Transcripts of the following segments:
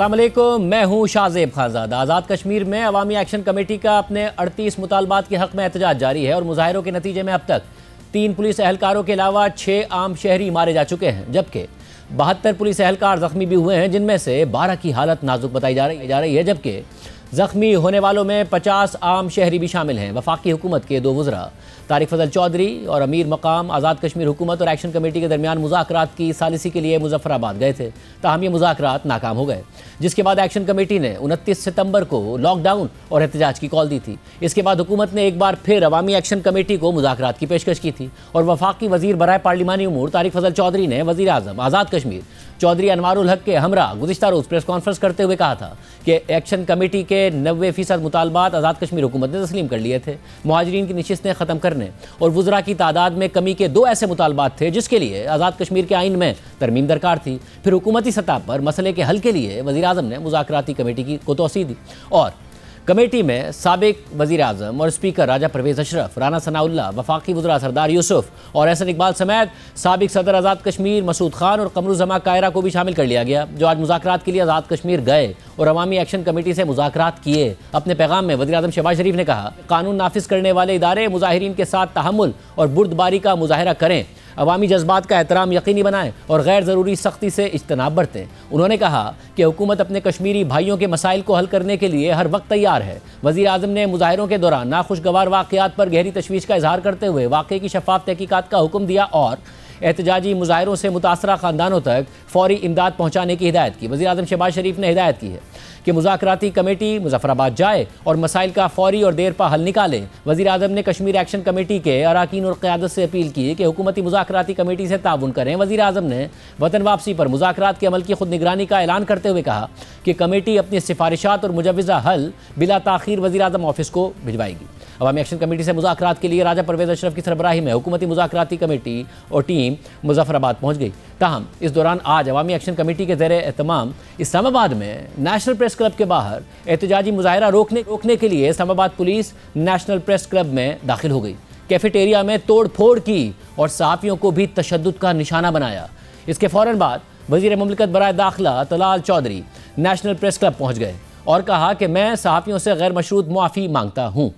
अस्सलाम वालेकुम, मैं हूं शाहजेब खानजादा। आज़ाद कश्मीर में अवामी एक्शन कमेटी का अपने 38 मुतालबात के हक़ में एहतजाज जारी है और मुजाहिरों के नतीजे में अब तक 3 पुलिस एहलकारों के अलावा 6 आम शहरी मारे जा चुके हैं, जबकि 72 पुलिस एहलकार ज़ख्मी भी हुए हैं, जिनमें से 12 की हालत नाजुक बताई जा रही है, जबकि ज़ख्मी होने वालों में 50 आम शहरी भी शामिल हैं। वफाकी हुकूमत के 2 वज़रा तारिक फजल चौधरी और अमीर मकाम आज़ाद कश्मीर हुकूमत और एक्शन कमेटी के दरमियान मुज़ाकरात की सालिसी के लिए मुजफ्फराबाद गए थे, ताहम ये मुज़ाकरात नाकाम हो गए, जिसके बाद एक्शन कमेटी ने 29 सितंबर को लॉकडाउन और एहतजाज की कॉल दी थी। इसके बाद हुकूमत ने एक बार फिर अवामी एक्शन कमेटी को मुज़ाकरात की पेशकश की थी और वफाकी वज़ीर बराए पार्लिमानी उमूर तारिक फजल चौधरी ने वज़ीर आज़म आज़ाद कश्मीर चौधरी अनवारुल हक के हमरा गुज़िश्ता रोज़ प्रेस कॉन्फ्रेंस करते हुए कहा था कि एक्शन कमेटी के 90% मुतालबात आज़ाद कश्मीर हुकूमत ने तस्लीम कर लिए थे। मुहाजिरीन की नशिस्तें ख़त्म करने और वज़रा की तादाद में कमी के 2 ऐसे मुतालबात थे जिसके लिए आज़ाद कश्मीर के आइन में तरमीम दरकार थी। फिर हुकूमती सतह पर मसले के हल के लिए वज़ीर आज़म ने मुज़ाकराती कमेटी को तोसी दी और कमेटी में साबिक वज़ीर आज़म और स्पीकर राजा परवेज़ अशरफ, राना सनाउल्लाह, वफाकी वज़रा सरदार यूसुफ और एहसन इकबाल समेत साबिक सदर आज़ाद कश्मीर मसूद खान और कमरुज़्ज़मा कायरा को भी शामिल कर लिया गया, जो आज मुज़ाकरात के लिए आज़ाद कश्मीर गए और अवामी एक्शन कमेटी से मुज़ाकरात किए। अपने पैगाम में वज़ीर आज़म शहबाज शरीफ ने कहा, कानून नाफिज करने वाले इदारे मुजाहिरीन के साथ तहम्मुल और बुर्दबारी का मुजाहरा करें, अवामी जज्बात का एहतराम यकीनी बनाएं और गैर ज़रूरी सख्ती से इज्तनाब बरतें। उन्होंने कहा कि हुकूमत अपने कश्मीरी भाइयों के मसाइल को हल करने के लिए हर वक्त तैयार है। वज़ीर आज़म ने मुजाहिरों के दौरान नाखुशगवार वाक़यात पर गहरी तशवीश का इजहार करते हुए वाक़े की शफ़ाफ़ तहकीकात का हुक्म दिया और एहतजाजी मुजाहिरों से मुतासरा ख़ानदानों तक फ़ौरी इमदाद पहुँचाने की हिदायत की। वज़ीर आज़म शहबाज शरीफ ने हिदायत की है कि मुज़ाकराती कमेटी मुजफ्फराबाद जाए और मसाइल का फ़ौरी और देर पा हल निकाले। वज़ीर आज़म ने कश्मीर एक्शन कमेटी के अरकान और क़यादत से अपील की कि हुकूमती मुज़ाकराती कमेटी से ताउन करें। वज़ीर आज़म ने वतन वापसी पर मुज़ाकरात के अमल की खुद निगरानी का ऐलान करते हुए कहा कि कमेटी अपनी सिफारिशात और मुजव्वज़ा हल बिला ताख़ीर वज़ीर आज़म ऑफिस को भिजवाएगी। अवामी एक्शन कमेटी से मुज़ाकरात के लिए राजा परवेज़ अशरफ की सरबराही में हुकूमती मुज़ाकराती कमेटी और टीम मुजफ्फराबाद पहुँच गई। ताहम इस दौरान आज अवामी एक्शन कमेटी के ज़ेरे एहतमाम इस्लामाबाद में नेशनल प्रेस क्लब के बाहर एहतजाजी मुजाहरा रोकने के लिए Islamabad police national press club में दाखिल हो गई। कैफेटेरिया में तोड़ फोड़ की और सहाफ़ियों को भी तशद्दुद का निशाना बनाया। इसके फ़ौरन बाद वज़ीर मुमलिकत बराए दाखिला Talal Chaudhry national press club पहुँच गए और कहा कि मैं सहाफ़ियों से गैर मशरूत मुआफ़ी मांगता हूँ।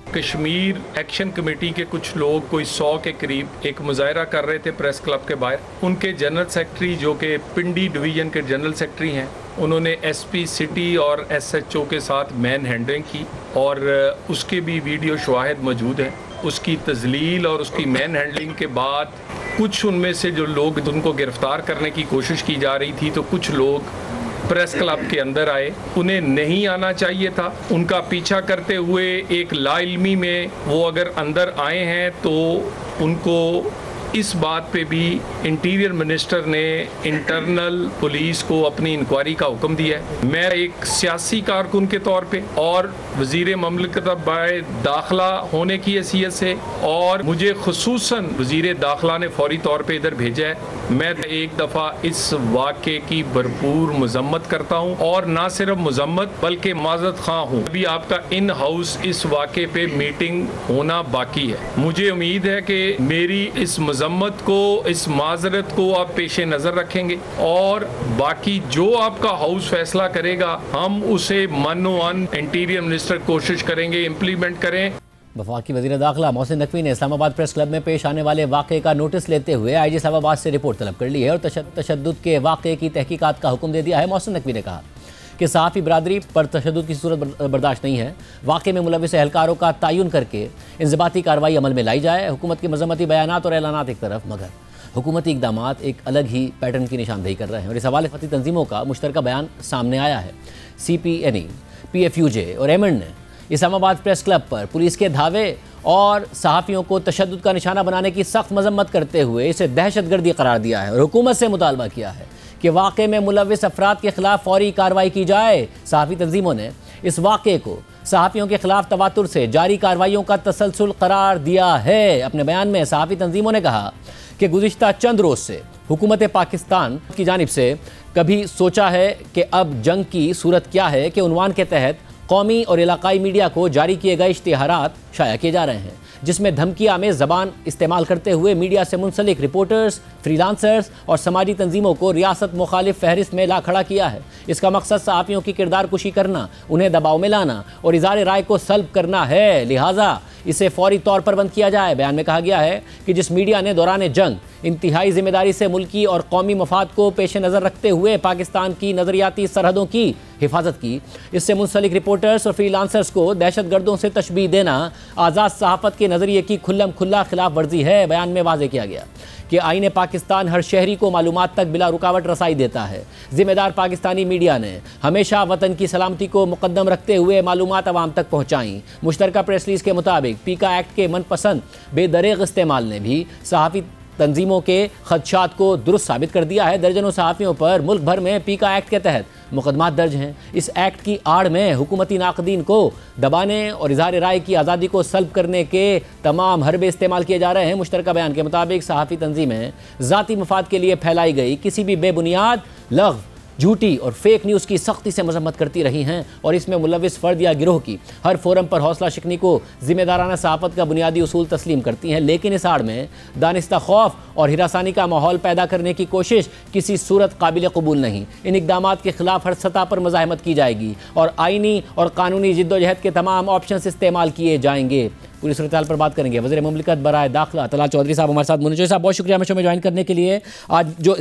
कश्मीर एक्शन कमेटी के कुछ लोग कोई 100 के करीब एक मुजाहरा कर रहे थे प्रेस क्लब के बाहर। उनके जनरल सेक्रेटरी, जो कि पिंडी डिवीज़न के जनरल सेक्रेटरी हैं, उन्होंने एसपी सिटी और एसएचओ के साथ मैन हैंडलिंग की और उसके भी वीडियो शवाहिद मौजूद हैं। उसकी तजलील और उसकी मैन हैंडलिंग के बाद कुछ उनमें से जो लोग उनको गिरफ्तार करने की कोशिश की जा रही थी, तो कुछ लोग प्रेस क्लब के अंदर आए। उन्हें नहीं आना चाहिए था। उनका पीछा करते हुए एक लाइल्मी में वो अगर अंदर आए हैं तो उनको इस बात पे भी इंटीरियर मिनिस्टर ने इंटरनल पुलिस को अपनी इंक्वायरी का हुक्म दिया है। मैं एक सियासी कारकुन के तौर पे और वज़ीर मुमलिकत बराए दाखिला होने की हैसियत से, और मुझे खुसूसन वज़ीर दाखिला ने फौरी तौर पे इधर भेजा है, मैं एक दफ़ा इस वाक़े की भरपूर मजम्मत करता हूँ और ना सिर्फ मजम्मत बल्कि माज़रत ख़्वाह हूँ। अभी आपका इन हाउस इस वाक़े पे मीटिंग होना बाकी है। मुझे उम्मीद है कि मेरी इस मजम्मत को, इस माज़रत को आप पेशे नज़र रखेंगे और बाकी जो आपका हाउस फैसला करेगा हम उसे मन इंटीरियर मिनिस्टर कोशिश करेंगे इम्प्लीमेंट करें। वफाकी वज़ीर दाखिला मोहसिन नकवी ने इस्लामाबाद प्रेस क्लब में पेश आने वाले वाक़े का नोटिस लेते हुए IG इस्लामाबाद से रिपोर्ट तलब कर ली है और तशद्दुद के वाक़े की तहकीकात का हुक्म दे दिया है। मोहसिन नकवी ने कहा कि सहाफ़ी बरादरी पर तशद्दुद की सूरत बर्दाश्त नहीं है। वाक़े में मुलविस एहलकारों का तयन करके इंज़बाती कार्रवाई अमल में लाई जाए। हुकूमत के मज़म्मती बयानात और ऐलानात एक तरफ, मगर हुकूमती इक़दामात एक अलग ही पैटर्न की निशानदेही कर रहे हैं और इस हवाले फती तंजीमों का मुश्तरका बयान सामने आया है। CPNE, PFUJ और एमन ने इस्लामाबाद प्रेस क्लब पर पुलिस के धावे और सहाफ़ियों को तशद्दुद का निशाना बनाने की सख्त मजम्मत करते हुए इसे दहशतगर्दी करार दिया है और हुकूमत से मुतालबा किया है कि वाक़े में मुलविस अफराद के खिलाफ फौरी कार्रवाई की जाए। सहाफ़ी तंजीमों ने इस वाक़े को सहाफ़ियों के खिलाफ तवातुर से जारी कार्रवाइयों का तसलसल करार दिया है। अपने बयान में सहाफ़ी तंजीमों ने कहा कि गुज़िश्ता चंद रोज़ से हुकूमत पाकिस्तान की जानिब से कभी सोचा है कि अब जंग की सूरत क्या है कि उन्वान के तहत कौमी और इलाकाई मीडिया को जारी किए गए इश्तिहारात शाया किए जा रहे हैं, जिसमें धमकी आमेज़ ज़बान इस्तेमाल करते हुए मीडिया से मुंसलिक रिपोर्टर्स, फ्रीलांसर्स और समाजी तंजीमों को रियासत मुखालिफ फहरिस्त में ला खड़ा किया है। इसका मकसद सहाफ़ियों की किरदार कुशी करना, उन्हें दबाव में लाना और इज़हार राय को सल्ब करना है, लिहाजा इसे फौरी तौर पर बंद किया जाए। बयान में कहा गया है कि जिस मीडिया ने दौरान जंग इंतहाई जिम्मेदारी से मुल्की और कौमी मफाद को पेश नज़र रखते हुए पाकिस्तान की नज़रियाती सरहदों की हिफाजत की, इससे मुंसलिक रिपोर्टर्स और फ्रीलांसर्स को दहशतगर्दों से तशबीह देना आज़ाद सहाफ़त के नज़रिए की खुल्लम खुल्ला खिलाफ वर्जी है। बयान में वाज़ेह किया गया कि आईन पाकिस्तान हर शहरी को मालूमात तक बिला रुकावट रसाई देता है। जिम्मेदार पाकिस्तानी मीडिया ने हमेशा वतन की सलामती को मुकद्दम रखते हुए मालूमात अवाम तक पहुँचाई। मुश्तरका प्रेस रिलीज के मुताबिक पीका एक्ट के मनपसंद बेदरेग इस्तेमाल ने भी सहाफ़ी तंजीमों के खदशात को दुरुस्त साबित कर दिया है। दर्जनों सहाफ़ियों पर मुल्क भर में पीका एक्ट के तहत मुकदमात दर्ज हैं। इस एक्ट की आड़ में हुकूमती नाक़दीन को दबाने और इज़हार राय की आज़ादी को सल्ब करने के तमाम हरबे इस्तेमाल किए जा रहे हैं। मुश्तरका बयान के मुताबिक सहाफ़ी तंजीमें ज़ाती मफाद के लिए फैलाई गई किसी भी बेबुनियाद, लग़्व, झूठी और फेक न्यूज़ की सख्ती से मजम्मत करती रही हैं और इसमें मुलविस फ़र्द या गिरोह की हर फोरम पर हौसला शिकनी को ज़िम्मेदाराना सहाफ़त का बुनियादी उसूल तस्लीम करती हैं। लेकिन इस आड़ में दानिस्ता खौफ और हिरासानी का माहौल पैदा करने की कोशिश किसी सूरत काबिल कबूल नहीं। इन इक़दामात के ख़िलाफ़ हर सतह पर मज़ाहमत की जाएगी और आइनी और कानूनी जिद्दोजहद के तमाम ऑप्शन इस्तेमाल किए जाएंगे। पूरी सूरत हाल पर बात करेंगे वज़ीर मुमलिकत बराए दाखिला तलाल चौधरी साहब हमारे साथ। मुनीर साहब बहुत शुक्रिया हमें शो में ज्वाइन करने के लिए। आज जो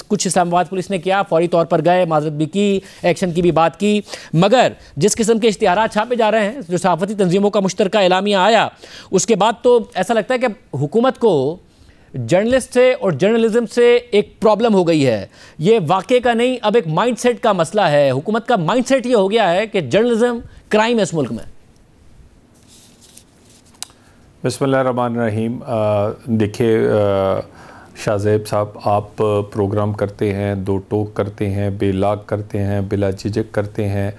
कुछ इस्लामाबाद पुलिस ने किया, फौरी तौर पर गए, माजरत भी की, एक्शन की भी बात की, मगर जिस किस्म के इश्तिहारात छापे जा रहे हैं, जो सहाफ़ती तंजीमों का मुश्तरका एलामिया आया, उसके बाद तो ऐसा लगता है कि हुकूमत को जर्नलिस्ट से और जर्नलिज्म से एक प्रॉब्लम हो गई है। ये वाक़े का नहीं, अब एक माइंडसेट का मसला है। हुकूमत का माइंडसेट ये हो गया है कि जर्नलिज्म क्राइम है इस मुल्क में। बिस्मिल्लाहिर्रहमानिर्रहीम। देखिए शाहज़ेब साहब, आप प्रोग्राम करते हैं, दो टोक करते हैं, बेलाग करते हैं, बिला झिझक करते हैं,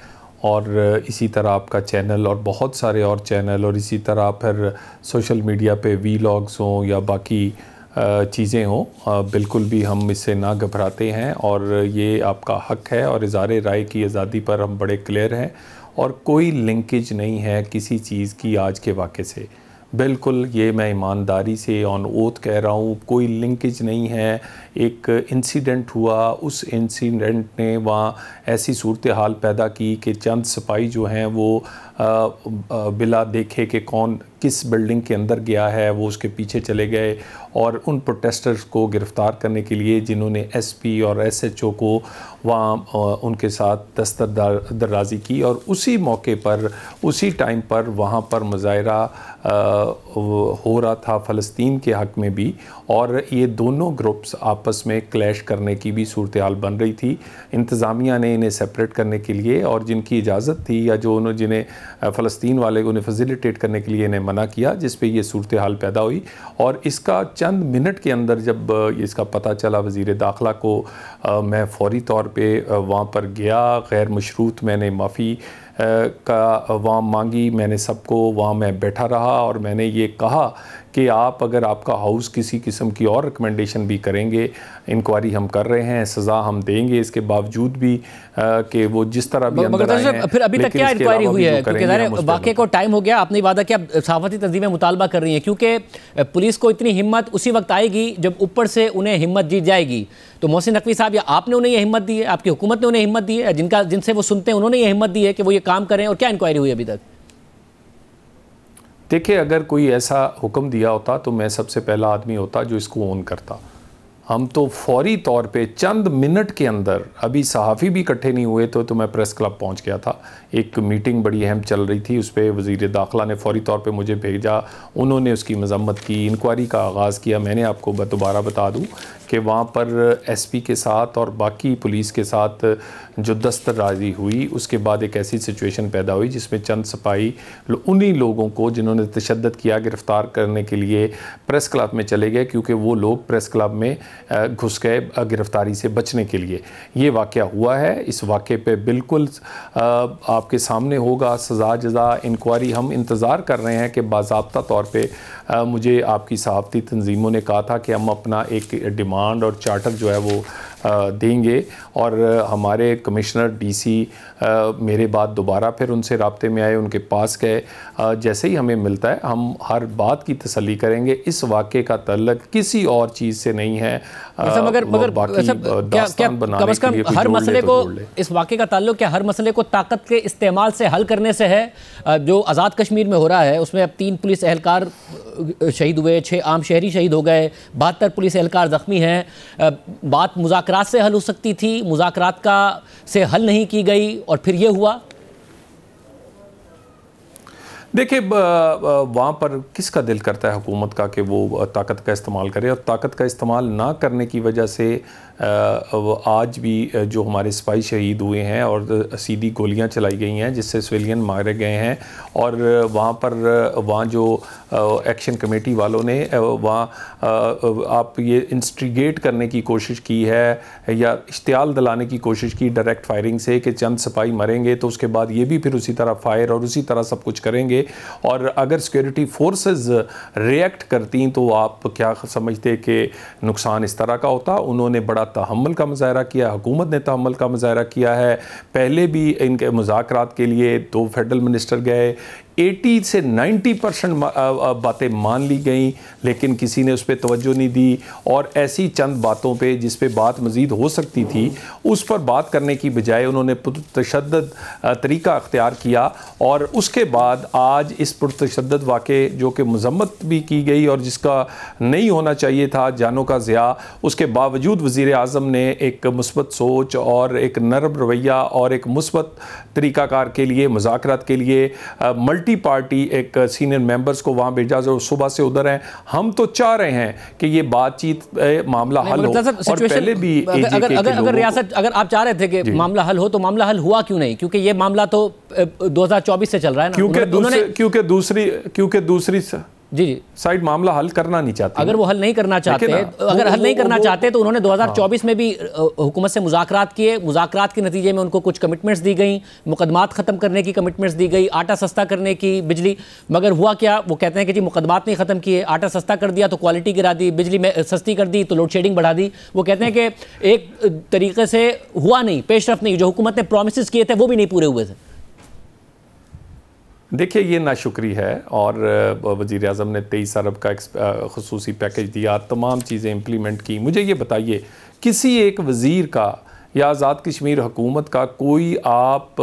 और इसी तरह आपका चैनल और बहुत सारे और चैनल, और इसी तरह फिर सोशल मीडिया पे वीलॉग्स हों या बाकी चीज़ें हों, बिल्कुल भी हम इससे ना घबराते हैं और ये आपका हक़ है और इज़हार राय की आज़ादी पर हम बड़े क्लियर हैं और कोई लिंकेज नहीं है किसी चीज़ की आज के वाक़े से। बिल्कुल, ये मैं ईमानदारी से ऑन ओथ कह रहा हूँ, कोई लिंकेज नहीं है। एक इंसिडेंट हुआ, उस इंसिडेंट ने वहाँ ऐसी सूरत हाल पैदा की कि चंद सिपाही जो हैं वो बिला देखे कि कौन किस बिल्डिंग के अंदर गया है, वो उसके पीछे चले गए और उन प्रोटेस्टर्स को गिरफ़्तार करने के लिए जिन्होंने एसपी और एसएचओ को वहाँ उनके साथ दस्तरदराजी की, और उसी मौके पर उसी टाइम पर वहाँ पर मुज़ाहरा हो रहा था फ़लस्तीन के हक़ में भी, और ये दोनों ग्रुप्स आपस में क्लैश करने की भी सूरत हाल बन रही थी। इंतज़ामिया ने इन्हें सेपरेट करने के लिए और जिनकी इजाज़त थी या जो उन्होंने जिन्हें फ़लस्तीन वाले उन्हें फैसिलिटेट करने के लिए इन्हें मना किया, जिस पे ये सूरत हाल पैदा हुई। और इसका चंद मिनट के अंदर जब इसका पता चला वज़ीर दाखिला को, मैं फ़ौरी तौर पे वहाँ पर गया। गैर मशरूत मैंने माफ़ी का वहाँ मांगी, मैंने सबको वहाँ मैं बैठा रहा और मैंने ये कहा कि आप अगर आपका हाउस किसी किस्म की और रिकमेंडेशन भी करेंगे, इंक्वायरी हम कर रहे हैं, सज़ा हम देंगे इसके बावजूद भी कि वो जिस तरह भी अंदर आए हैं। फिर अभी तक क्या इंक्वायरी हुई है? क्योंकि वाक़े को टाइम हो गया, आपने वादा किया सहाफ़ती तंजीमें मुतालबा कर रही हैं, क्योंकि पुलिस को इतनी हिम्मत उसी वक्त आएगी जब ऊपर से उन्हें हिम्मत जीत जाएगी। तो मोहसिन नकवी साहब, या आपने उन्हें ये हिम्मत दी है, आपकी हुकूमत ने उन्हें हिम्मत दी है, जिनसे वो सुनते हैं उन्होंने ये हिम्मत दी है कि वो ये काम करें, और क्या इंक्वायरी हुई अभी तक? देखिए, अगर कोई ऐसा हुक्म दिया होता तो मैं सबसे पहला आदमी होता जो इसको ऑन करता। हम तो फौरी तौर पे चंद मिनट के अंदर, अभी सहाफ़ी भी इकट्ठे नहीं हुए तो मैं प्रेस क्लब पहुंच गया था। एक मीटिंग बड़ी अहम चल रही थी, उस पर वज़ीर दाखिला ने फौरी तौर पे मुझे भेजा, उन्होंने उसकी मजम्मत की, इंक्वायरी का आगाज़ किया। मैंने आपको दोबारा बता दूं कि वहाँ पर एसपी के साथ और बाकी पुलिस के साथ जो दस्तरराजी हुई, उसके बाद एक ऐसी सिचुएशन पैदा हुई जिसमें चंद सिपाही उन्हीं लोगों को जिन्होंने तशद्दुद किया गिरफ़्तार करने के लिए प्रेस क्लब में चले गए, क्योंकि वो लोग प्रेस क्लब में घुस गए गिरफ़्तारी से बचने के लिए। ये वाक़या हुआ है। इस वाक़े पे बिल्कुल आपके सामने होगा सज़ा जज़ा, इंक्वायरी। हम इंतज़ार कर रहे हैं कि बाज़ाब्ता तौर पे मुझे आपकी सहाफ़ती तंजीमों ने कहा था कि हम अपना एक डिमांड और चार्टर जो है वो देंगे। और हमारे कमिश्नर डीसी मेरे बाद दोबारा फिर उनसे राब्ते में आए, उनके पास गए। जैसे ही हमें मिलता है हम हर बात की तसल्ली करेंगे। इस वाक़े का तल्लक किसी और चीज़ से नहीं है। मगर कम से कम हर मसले को, इस वाक़े का ताल्लुक क्या हर मसले को ताकत के इस्तेमाल से हल करने से है? जो आज़ाद कश्मीर में हो रहा है उसमें अब 3 पुलिस एहलकार शहीद हुए, 6 आम शहरी शहीद हो गए, 72 पुलिस एहलकार ज़ख्मी हैं। बात मुज़ाकरात से हल हो सकती थी, मुज़ाकरात का से हल नहीं की गई और फिर ये हुआ। देखिए, वहाँ पर किसका दिल करता है हुकूमत का कि वो ताकत का इस्तेमाल करे, और ताकत का इस्तेमाल ना करने की वजह से आज भी जो हमारे सिपाही शहीद हुए हैं और सीधी गोलियां चलाई गई हैं जिससे सिविलियन मारे गए हैं। और वहाँ जो एक्शन कमेटी वालों ने आप ये इंस्टिगेट करने की कोशिश की है या इश्तियाल दिलाने की कोशिश की डायरेक्ट फायरिंग से कि चंद सिपाही मरेंगे तो उसके बाद ये भी फिर उसी तरह फायर और उसी तरह सब कुछ करेंगे। और अगर सिक्योरिटी फोर्सेस रिएक्ट करती तो आप क्या समझते कि नुकसान इस तरह का होता? उन्होंने बड़ा तहम्मुल का मुजाहरा किया, हुकूमत ने तहम्मुल का मुजाहरा किया है। पहले भी इनके मुज़ाकरात के लिए 2 फेडरल मिनिस्टर गए, 80 से 90% बातें मान ली गई, लेकिन किसी ने उस पर तवज्जो नहीं दी। और ऐसी चंद बातों पे जिस पे बात मज़ीद हो सकती थी उस पर बात करने की बजाय उन्होंने पुरतशद्दद तरीका अख्तियार किया। और उसके बाद आज इस पुरतशद्दद वाक़े जो कि मज़म्मत भी की गई और जिसका नहीं होना चाहिए था, जानों का ज़िया, उसके बावजूद वज़ीर आज़म ने एक मुस्बत सोच और एक नरम रवैया और एक मुस्बत तरीक़ाकार के लिए, मुज़ाकरात के लिए मल्टी पार्टी एक सीनियर मेंबर्स को वहां भेजा जो सुबह से उधर हैं। हम तो चाह रहे हैं कि ये बातचीत मामला हल हो। और पहले भी अगर रियासत, अगर आप चाह रहे थे कि मामला हल हो तो मामला हल हुआ क्यों नहीं? क्योंकि ये मामला तो 2024 से चल रहा है ना। क्योंकि दूसरी जी साइड मामला हल करना नहीं चाहते। अगर वो हल नहीं करना चाहते, अगर हल नहीं करना चाहते तो उन्होंने 2024 में भी हुकूमत से मुज़ाकरात किए। मुज़ाकरात के नतीजे में उनको कुछ कमिटमेंट्स दी गई, मुकदमात ख़त्म करने की कमिटमेंट्स दी गई, आटा सस्ता करने की, बिजली। मगर हुआ क्या? वो कहते हैं कि जी मुकदमात नहीं ख़त्म किए, आटा सस्ता कर दिया तो क्वालिटी गिरा दी, बिजली में सस्ती कर दी तो लोड शेडिंग बढ़ा दी। वो कहते हैं कि एक तरीके से हुआ नहीं, पेशरफ नहीं, जो हुकूमत ने प्रॉमिसेस किए थे वो भी नहीं पूरे हुए थे। देखिए, ये नाशुक्री है। और वज़ीर आज़म ने 23 अरब का ख़ुसूसी पैकेज दिया, तमाम चीज़ें इम्प्लीमेंट की। मुझे ये बताइए, किसी एक वज़ीर का या आज़ाद कश्मीर हुकूमत का कोई आप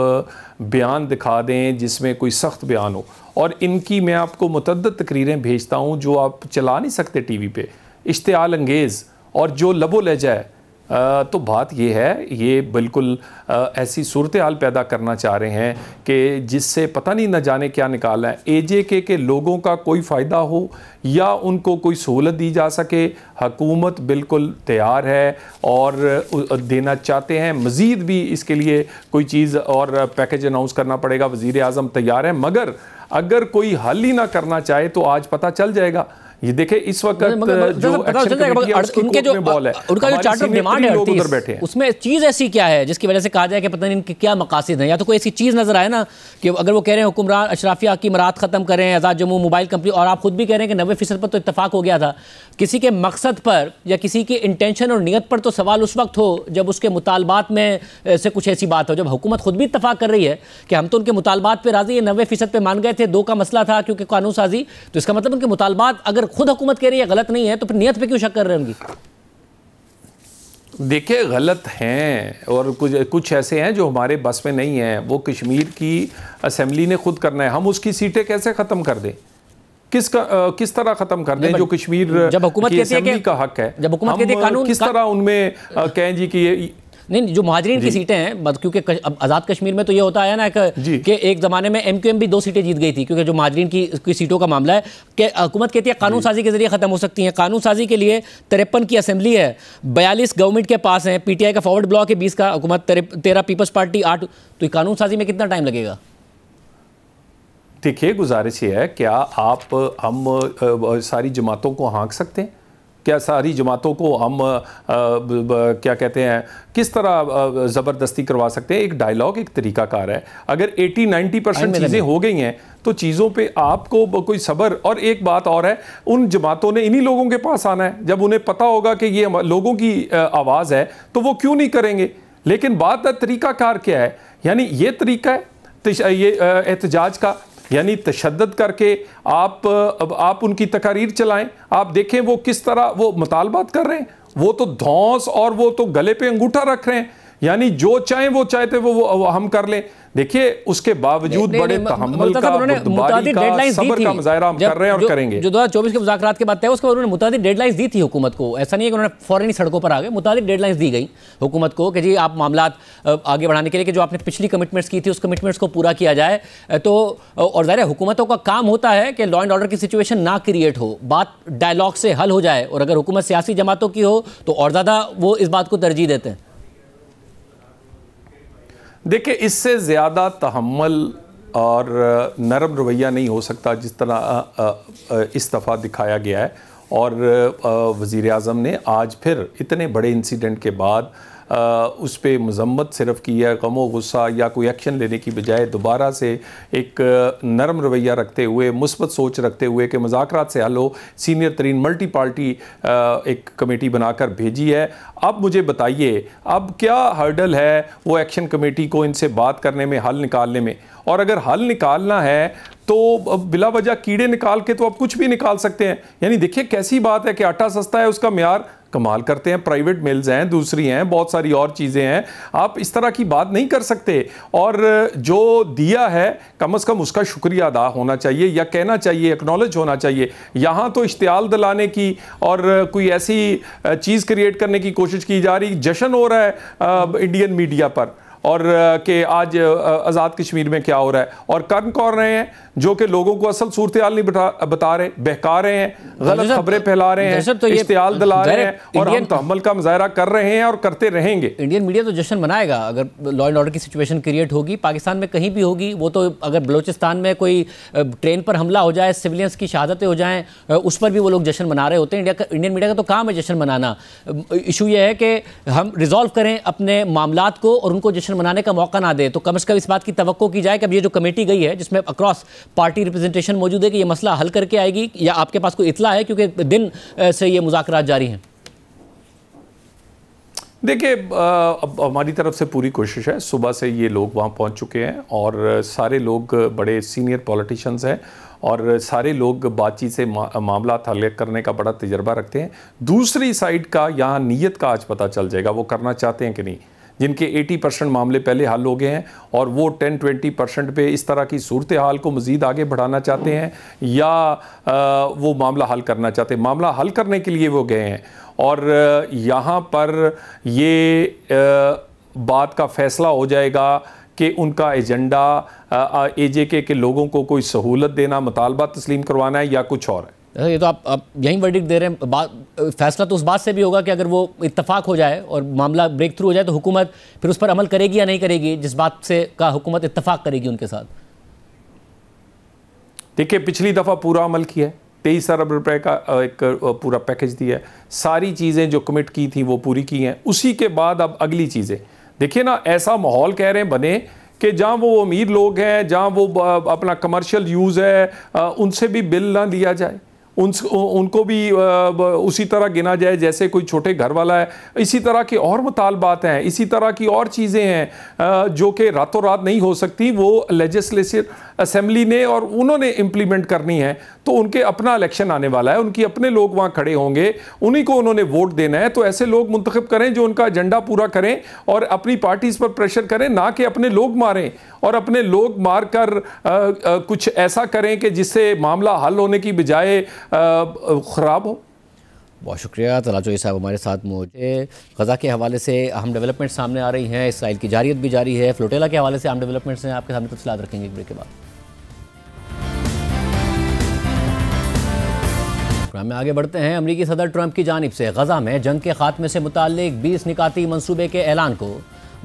बयान दिखा दें जिसमें कोई सख्त बयान हो। और इनकी मैं आपको मुतअद्दिद तकरीरें भेजता हूँ जो आप चला नहीं सकते टीवी पे, इश्तियाल अंगेज़ और जो लबो लहजा है। तो बात ये है, ये बिल्कुल ऐसी सूरत हाल पैदा करना चाह रहे हैं कि जिससे पता नहीं न जाने क्या निकालना है। AJK के लोगों का कोई फ़ायदा हो या उनको कोई सहूलत दी जा सके, हुकूमत बिल्कुल तैयार है और देना चाहते हैं। मज़ीद भी इसके लिए कोई चीज़ और पैकेज अनाउंस करना पड़ेगा, वज़ीर आज़म तैयार है। मगर अगर कोई हल ही ना करना चाहे तो आज पता चल जाएगा। ये देखे इस वक्त जो एक्शन कमेटी है उसकी कोर्ट में बॉल है, उनका जो चार्टर डिमांड है उधर बैठे हैं, उसमें चीज़ ऐसी क्या है जिसकी वजह से कहा जाए कि पता नहीं इनके क्या मकासद हैं? या तो कोई ऐसी चीज़ नजर आए ना कि अगर वो कह रहे हैं हुक्मरान अशराफिया की मराहत ख़त्म करें, आज़ाद जम्मू मोबाइल कंपनी, और आप खुद भी कह रहे हैं कि 90% पर तो इत्तफाक हो गया था। किसी के मकसद पर या किसी के इंटेंशन और नीयत पर तो सवाल उस वक्त हो जब उसके मुतालबात में से कुछ ऐसी बात हो। जब हुकूमत खुद भी इत्तफाक कर रही है कि हम तो उनके मुतालबात पर राजी है, 90% पर मान गए थे, 2 का मसला था क्योंकि कानून साजी, तो इसका मतलब उनके मुतालबात अगर खुद हुकूमत कह रही है गलत नहीं है तो फिर नियत पे क्यों शक कर रहे हैं उनकी? देखिए, गलत हैं और कुछ ऐसे हैं जो हमारे बस में नहीं है। वो कश्मीर की असेंबली ने खुद करना है। हम उसकी सीटें कैसे ख़त्म कर दें? किस तरह ख़त्म कर दें जो कश्मीर जब हुकूमत की असेंबली का हक है? जब हुकूमत कहती है कानून, किस तरह उनमें कहें जी कि ये नहीं, जो महाजरीन की सीटें हैं, क्योंकि अब आज़ाद कश्मीर में तो ये होता है ना कि एक ज़माने में MQM भी 2 सीटें जीत गई थी, क्योंकि जो महाजरीन की सीटों का मामला है कि हुकूमत कहती है कानून साजी के जरिए ख़त्म हो सकती हैं। कानून साजी के लिए 53 की असेंबली है, 42 गवर्नमेंट के पास हैं, PTI का फॉरवर्ड ब्लॉक है 20 का, हुकूमत 13, पीपल्स पार्टी 8, तो कानून साजी में कितना टाइम लगेगा? देखिए, गुजारिश ये है, क्या हम सारी जमातों को हाँक सकते हैं? क्या सारी जमातों को हम क्या कहते हैं किस तरह ज़बरदस्ती करवा सकते हैं? एक डायलॉग, एक तरीकाकार है। अगर 80-90% चीज़ें हो गई हैं तो चीज़ों पे आपको कोई सब्र। और एक बात और है, उन जमातों ने इन्हीं लोगों के पास आना है। जब उन्हें पता होगा कि ये लोगों की आवाज़ है तो वो क्यों नहीं करेंगे? लेकिन बात तरीकाकार क्या है? यानी ये तरीका है ये एहतजाज का, यानी तशद्दुद करके आप उनकी तकारीर चलाएं। आप देखें वो किस तरह वो मुतालबात कर रहे हैं, वो तो धौंस और वो तो गले पे अंगूठा रख रहे हैं, यानी जो चाहें वो चाहते वो हम कर लें। देखिए उसके बावजूद बड़े तहम्मुल का, बुर्दबारी का, सब्र का मुजाहरा हम कर रहे हैं और करेंगे। जो 2024 के मुज़ाकरात के बाद तय उसके बाद उन्होंने मुतादिद डेडलाइंस दी थी हुकूमत को। ऐसा नहीं है कि उन्होंने फौरन ही सड़कों पर आ गए, मुतादिद डेडलाइंस दी गई हुकूमत को कि जी आप मामलात आगे बढ़ाने के लिए कि जो आपने पिछली कमिटमेंट्स की थी उस कमिटमेंट्स को पूरा किया जाए। तो और ज़ाहिर है हुकूमतों का काम होता है कि लॉ एंड ऑर्डर की सिचुएशन ना क्रिएट हो, बात डायलॉग से हल हो जाए। और अगर हुकूमत सियासी जमातों की हो तो और ज़्यादा वो इस बात को तरजीह देते हैं। देखिए इससे ज़्यादा तहम्मुल और नरम रवैया नहीं हो सकता जिस तरह इस दफ़ा दिखाया गया है। और वज़ीर आज़म ने आज फिर इतने बड़े इंसिडेंट के बाद उस पर मज़म्मत सिर्फ की है, गम गुस्सा या कोई एक्शन लेने की बजाय दोबारा से एक नरम रवैया रखते हुए, मुस्बत सोच रखते हुए कि मुज़ाकरात से हल हो, सीनियर तरीन मल्टी पार्टी एक कमेटी बनाकर भेजी है। अब मुझे बताइए अब क्या हर्डल है वो एक्शन कमेटी को इनसे बात करने में, हल निकालने में? और अगर हल निकालना है तो बिला वजह कीड़े निकाल के तो आप कुछ भी निकाल सकते हैं। यानी देखिए कैसी बात है कि आटा सस्ता है उसका म्यार कमाल करते हैं, प्राइवेट मिल्स हैं, दूसरी हैं, बहुत सारी और चीज़ें हैं, आप इस तरह की बात नहीं कर सकते। और जो दिया है कम से कम उसका शुक्रिया अदा होना चाहिए या कहना चाहिए, एक्नॉलेज होना चाहिए। यहाँ तो इश्तियाल दिलाने की और कोई ऐसी चीज़ क्रिएट करने की कोशिश की जा रही, जश्न हो रहा है इंडियन मीडिया पर और कि आज आज़ाद कश्मीर में क्या हो रहा है, और कर कौन रहे हैं जो कि लोगों को असल सूरत हाल नहीं बता रहे, बहका रहे हैं, गलत खबरें फैला रहे हैं, तो इश्तियाल दिला रहे हैं और हम तहम्मुल का मुजाहरा कर रहे हैं और करते रहेंगे। इंडियन मीडिया तो जश्न मनाएगा अगर लॉ एंड ऑर्डर की सिचुएशन क्रिएट होगी, पाकिस्तान में कहीं भी होगी। वो तो अगर बलोचिस्तान में कोई ट्रेन पर हमला हो जाए, सिविलियंस की शहादतें हो जाएँ, उस पर भी वो लोग जश्न मना रहे होते हैं। इंडियन मीडिया का तो काम है जश्न मनाना। इशू ये है कि हम रिजॉल्व करें अपने मामलात को और उनको जश्न मनाने का मौका ना दे। तो कम से कम इस बात की तवक्को की जाए कि अब ये जो कमेटी गई है जिसमें अक्रॉस पार्टी रिप्रेजेंटेशन मौजूद है कि ये मसला हल करके आएगी, या आपके पास कोई इतला है क्योंकि दिन से ये मुज़ाकरात जारी हैं? देखिए अब हमारी तरफ से पूरी कोशिश है। सुबह से ये लोग वहाँ पहुँच चुके हैं और सारे लोग बड़े सीनियर पॉलिटिशियंस हैं और सारे लोग बातचीत से मामला हल करने का बड़ा तजर्बा रखते हैं। दूसरी साइड का यहाँ नीयत का आज पता चल जाएगा, वो करना चाहते हैं कि नहीं। जिनके 80% मामले पहले हल हो गए हैं और वो 10-20% पे इस तरह की सूरत हाल को मज़ीद आगे बढ़ाना चाहते हैं या वो मामला हल करना चाहते हैं। मामला हल करने के लिए वो गए हैं और यहाँ पर ये बात का फ़ैसला हो जाएगा कि उनका एजेंडा AJK के लोगों को कोई सहूलत देना, मुतालबा तस्लीम करवाना है या कुछ और है। ये तो आप यहीं वर्डिक्ट दे रहे हैं। फैसला तो उस बात से भी होगा कि अगर वो इत्तफाक हो जाए और मामला ब्रेक थ्रू हो जाए तो हुकूमत फिर उस पर अमल करेगी या नहीं करेगी, जिस बात से का हुकूमत इत्तफाक करेगी उनके साथ। देखिए पिछली दफ़ा पूरा अमल किया है, 23 अरब रुपए का एक पूरा पैकेज दिया है, सारी चीज़ें जो कमिट की थी वो पूरी की हैं। उसी के बाद अब अगली चीज़ें देखिए ना, ऐसा माहौल कह रहे हैं बने कि जहाँ वो अमीर लोग हैं, जहाँ वो अपना कमर्शियल यूज़ है, उनसे भी बिल ना लिया जाए, उनको भी उसी तरह गिना जाए जैसे कोई छोटे घर वाला है। इसी तरह की और मुतालबात हैं, इसी तरह की और चीज़ें हैं जो कि रातों रात नहीं हो सकती। वो लेजिस्लेटिव असेंबली ने और उन्होंने इम्प्लीमेंट करनी है। तो उनके अपना इलेक्शन आने वाला है, उनकी अपने लोग वहाँ खड़े होंगे, उन्हीं को उन्होंने वोट देना है। तो ऐसे लोग मुंतखब करें जो उनका एजेंडा पूरा करें और अपनी पार्टीज़ पर प्रेशर करें, ना कि अपने लोग मारें और अपने लोग मार कर कुछ ऐसा करें कि जिससे मामला हल होने की बजाय ख़राब हो। बहुत शुक्रिया तला चौधरी साहब हमारे साथ मौजूद। ग़ज़ा के हवाले से अहम डेवलपमेंट सामने आ रही हैं, इसराइल की जारियत भी जारी है, फ्लोटेला के हवाले से अहम डेवलपमेंट्स हैं, आपके सामने तफसीलात रखेंगे एक ब्रेक के बाद। प्रोग्राम में आगे बढ़ते हैं। अमरीकी सदर ट्रंप की जानिब से ग़ज़ा में जंग के खात्मे से मुताल्लिक 20 निकाती मनसूबे के ऐलान को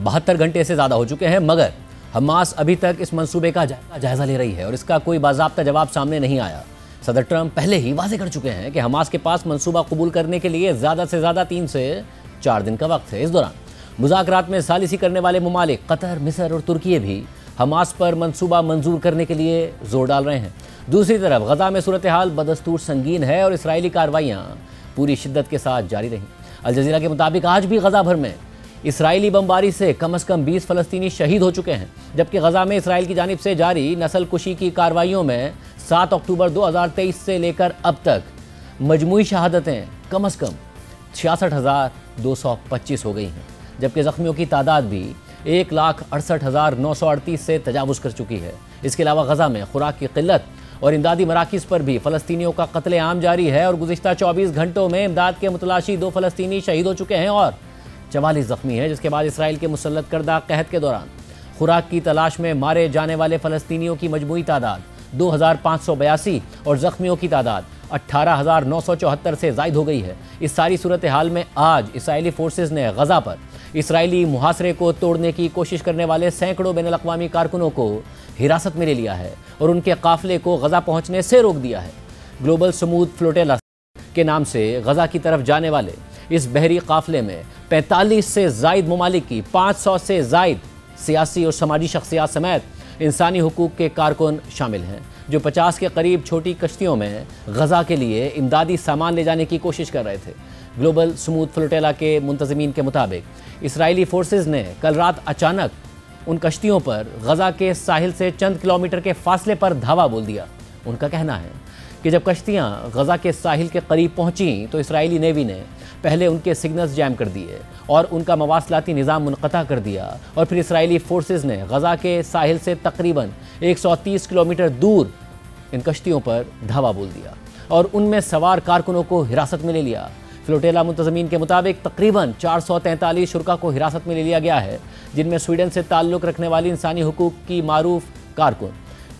72 घंटे से ज़्यादा हो चुके हैं, मगर हमास अभी तक इस मनसूबे का जायज़ा ले रही है और इसका कोई बाज़ाब्ता जवाब सामने नहीं आया। सदर ट्रंप पहले ही वाजे कर चुके हैं कि हमास के पास मंसूबा कबूल करने के लिए ज़्यादा से ज़्यादा 3 से 4 दिन का वक्त है। इस दौरान मुज़ाकरात में सालिसी करने वाले ममालिक कतर, मिस्र और तुर्की भी हमास पर मंसूबा मंजूर करने के लिए जोर डाल रहे हैं। दूसरी तरफ गजा में सूरत हाल बदस्तूर संगीन है और इसराइली कार्रवाइयाँ पूरी शिद्दत के साथ जारी रहीं। अल जज़ीरा के मुताबिक आज भी गजा भर में इसराइली बमबारी से कम 20 फ़लस्तीनी शहीद हो चुके हैं, जबकि गजा में इसराइल की जानिब से जारी नस्ल कुशी की कार्रवाइयों में 7 अक्टूबर 2023 से लेकर अब तक मजमूई शहादतें कम 66,225 हो गई हैं, जबकि ज़ख्मियों की तादाद भी 1,68,938 से तजावुज़ कर चुकी है। इसके अलावा गजा में खुराक की किल्लत और इमदादी मराकिज़ पर भी फ़लस्तीनियों का कत्ले-आम जारी है और गुज़िश्ता 24 घंटों में इमदाद के मुतलाशी 2 फ़लस्तीनी शहीद हो चुके हैं और 44 ज़ख्मी हैं, जिसके बाद इसराइल के मुसल्लत करदा कहत के दौरान खुराक की तलाश में मारे जाने वाले फ़लस्तीनियों की मजमूई तादाद 2,582 और ज़ख्मियों की तादाद 18,974 से ज़ायद हो गई है। इस सारी सूरत हाल में आज इसराइली फोर्सेस ने गजा पर इसराइली मुहासरे को तोड़ने की कोशिश करने वाले सैकड़ों बैनुल अक़वामी कारकुनों को हिरासत में ले लिया है और उनके काफ़िले को गजा पहुँचने से रोक दिया है। ग्लोबल स्मूथ फ्लोटेला के नाम से गजा की तरफ जाने वाले इस बहरी काफ़िले में 45 से ज़ायद ममालिक की 500 से ज़ायद सियासी और समाजी शख्सियात समेत इंसानी हुकूक के कारकुन शामिल हैं, जो 50 के करीब छोटी कश्तियों में गजा के लिए इमदादी सामान ले जाने की कोशिश कर रहे थे। ग्लोबल स्मूथ फ्लोटेला के मुंतज़मीन के मुताबिक इसराइली फोर्सेस ने कल रात अचानक उन कश्तियों पर गजा के साहिल से चंद किलोमीटर के फासले पर धावा बोल दिया। उनका कहना है कि जब कश्तियां गजा के साहिल के करीब पहुंची तो इसराइली नेवी ने पहले उनके सिग्नल्स जैम कर दिए और उनका मवासलाती निज़ाम मुनक़ता कर दिया और फिर इसराइली फोर्सेस ने गजा के साहिल से तकरीबन 130 किलोमीटर दूर इन कश्तियों पर धावा बोल दिया और उनमें सवार कारकुनों को हिरासत में ले लिया। फ्लोटेला मुंतज़मीन के मुताबिक तकरीबन 443 शुरका को हिरासत में ले लिया गया है, जिनमें स्वीडन से ताल्लुक़ रखने वाली इंसानी हुकूक की मारूफ कारकुन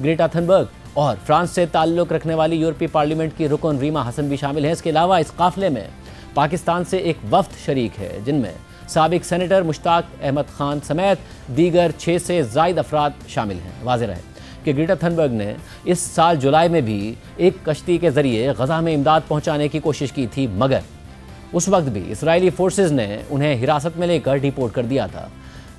ग्रेटा थनबर्ग और फ्रांस से ताल्लुक़ रखने वाली यूरोपीय पार्लियामेंट की रुकन रीमा हसन भी शामिल हैं। इसके अलावा इस काफ़िले में पाकिस्तान से एक वफ्द शरीक है, जिनमें साबिक सेनेटर मुश्ताक अहमद खान समेत दीगर 6 से ज़ायद अफराद शामिल हैं। वाज़ेह रहे कि ग्रेटा थनबर्ग ने इस साल जुलाई में भी एक कश्ती के ज़रिए गजा में इमदाद पहुँचाने की कोशिश की थी, मगर उस वक्त भी इसराइली फोर्सेस ने उन्हें हिरासत में लेकर डिपोर्ट कर दिया था।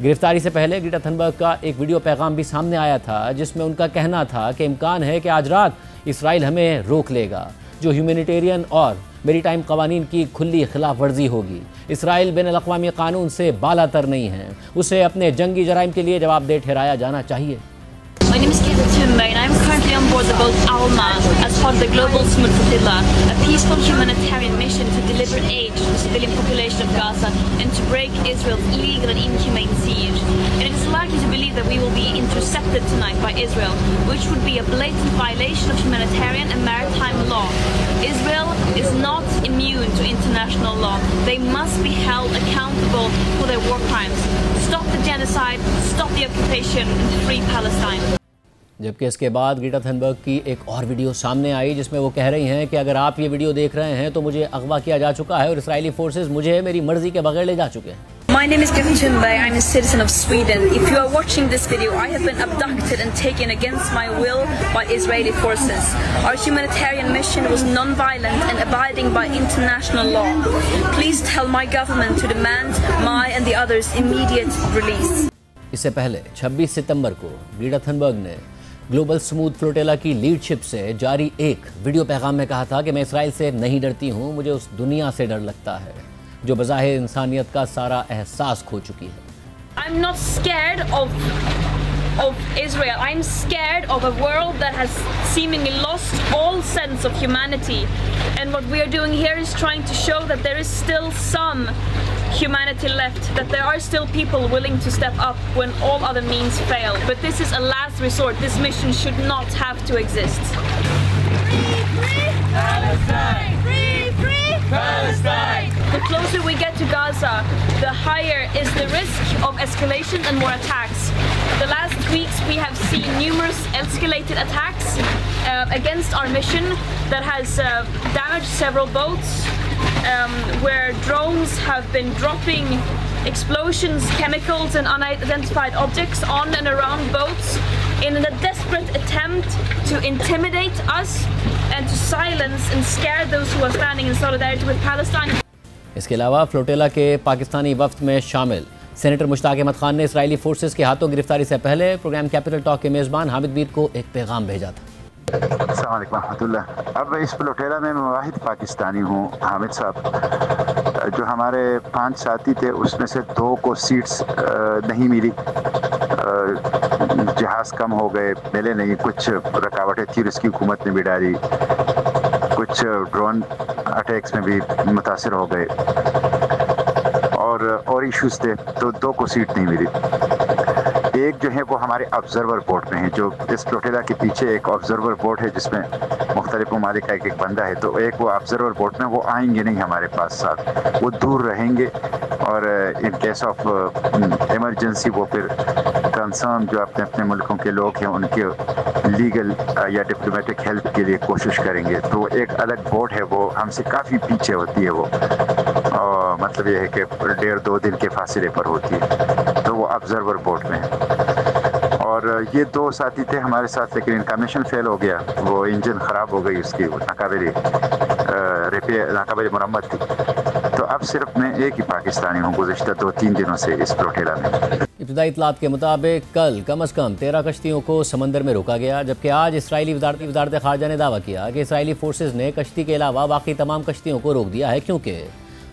गिरफ्तारी से पहले ग्रेटा थनबर्ग का एक वीडियो पैगाम भी सामने आया था, जिसमें उनका कहना था कि इम्कान है कि आज रात इसराइल हमें रोक लेगा, जो ह्यूमैनिटेरियन और मेरीटाइम कवानीन की खुली खिलाफ वर्जी होगी। इसराइल बैनुल अक़वामी कानून से बालातर नहीं है, उसे अपने जंगी जराइम के लिए जवाबदेह ठहराया जाना चाहिए। My name is Kate Tumbe and I'm currently on board the boat Alma as part of the Global Smooth Flotilla, a peaceful humanitarian mission to deliver aid to the civilian population of Gaza and to break Israel's illegal and inhumane siege. And it is likely to believe that we will be intercepted tonight by Israel, which would be a blatant violation of humanitarian and maritime law. Israel is not immune to international law. They must be held accountable for their war crimes. Stop the genocide, stop the occupation, and free Palestine. जबकि इसके बाद Greta Thunberg की एक और video सामने आई, जिसमें वो कह रही हैं कि अगर आप ये वीडियो देख रहे हैं तो मुझे अगवा किया जा चुका है और इसराइली फोर्सेस मुझे मेरी मर्जी के बगैर ले जा चुके हैं। My name is Kate Tumbe. I'm a citizen of Sweden. If you are watching this video, I have been abducted and taken against my will by Israeli forces. Our humanitarian mission was non-violent and abiding by international law. Please tell my government to demand my and the others' immediate release. इससे पहले 26 सितंबर को Greta Thunberg ने global smooth flotilla की leadership से जारी एक video पैगाम में कहा था कि मैं इसराइल से नहीं डरती हूँ, मुझे उस दुनिया से डर लगता है जो बज़ाहिर इंसानियत का सारा एहसास खो चुकी है। I'm not scared of Israel. I'm scared of a world that has seemingly lost all sense of humanity. And what we are doing here is trying to show that there is still some humanity left, that there are still people willing to step up when all other means fail. But this is a last resort. This mission should not have to exist. Free, free Palestine! Free, free Palestine! The closer we get to Gaza, the higher is the risk of escalation and more attacks. The last weeks we have seen numerous escalated attacks against our mission that has damaged several boats, where drones have been dropping explosions, chemicals and unidentified objects on and around boats in a desperate attempt to intimidate us and to silence and scare those who are standing in solidarity with Palestine. इसके अलावा flotilla के पाकिस्तानी वफ्द में शामिल senator Mushtaq Ahmad Khan ने Israeli forces के हाथों गिरफ्तारी से पहले प्रोग्राम कैपिटल टॉक के मेज़बान हामिद मीर को एक पैगाम भेजा था। अस्सलाम वालेकुम रहमतुल्लाह। अब इस फ्लोटेला में मैं वाहिद पाकिस्तानी हूँ हामिद साहब। जो हमारे 5 साथी थे उसमें से 2 को सीट्स नहीं मिली, जहाज़ कम हो गए, मिले नहीं, कुछ रुकावटें थी उसकी हुकूमत ने भी डाली, कुछ ड्रोन अटैक्स में भी मुतासर हो गए और इश्यूज थे, तो 2 को सीट नहीं मिली। एक जो है वो हमारे ऑब्जर्वर बोर्ड में है, जो इस फ्लोटेला के पीछे एक ऑब्जर्वर बोर्ड है जिसमें मुख्तलिफ ममालिक का एक बंदा है, तो एक वो ऑब्जर्वर बोर्ड में वो आएंगे नहीं हमारे पास साथ, वो दूर रहेंगे और इन केस ऑफ इमरजेंसी वो फिर कंसर्न जो अपने अपने मुल्कों के लोग हैं उनके लीगल या डिप्लोमेटिक हेल्प के लिए कोशिश करेंगे। तो एक अलग बोर्ड है, वो हमसे काफ़ी पीछे होती है, वो मतलब ये है कि 1.5-2 दिन के फासले पर होती है, तो वो ऑब्जर्वर बोर्ड में है। और ये 2 साथी थे हमारे साथ, लेकिन इनका मिशन फेल हो गया, वो इंजन ख़राब हो गई उसकी, नाकाबिल मरम्मत थी। तो अब सिर्फ मैं एक ही पाकिस्तानी हूँ गुज़िश्ता 2-3 दिनों से इस फ्लोटेला में। इब्तदाई इत्तलात के मुताबिक कल कम अज़ कम 13 कश्तियों को समंदर में रोका गया, जबकि आज इसराइली वज़ारत ख़ारजा ने दावा किया कि इसराइली फोर्सेज ने कश्ती के अलावा बाकी तमाम कश्तियों को रोक दिया है, क्योंकि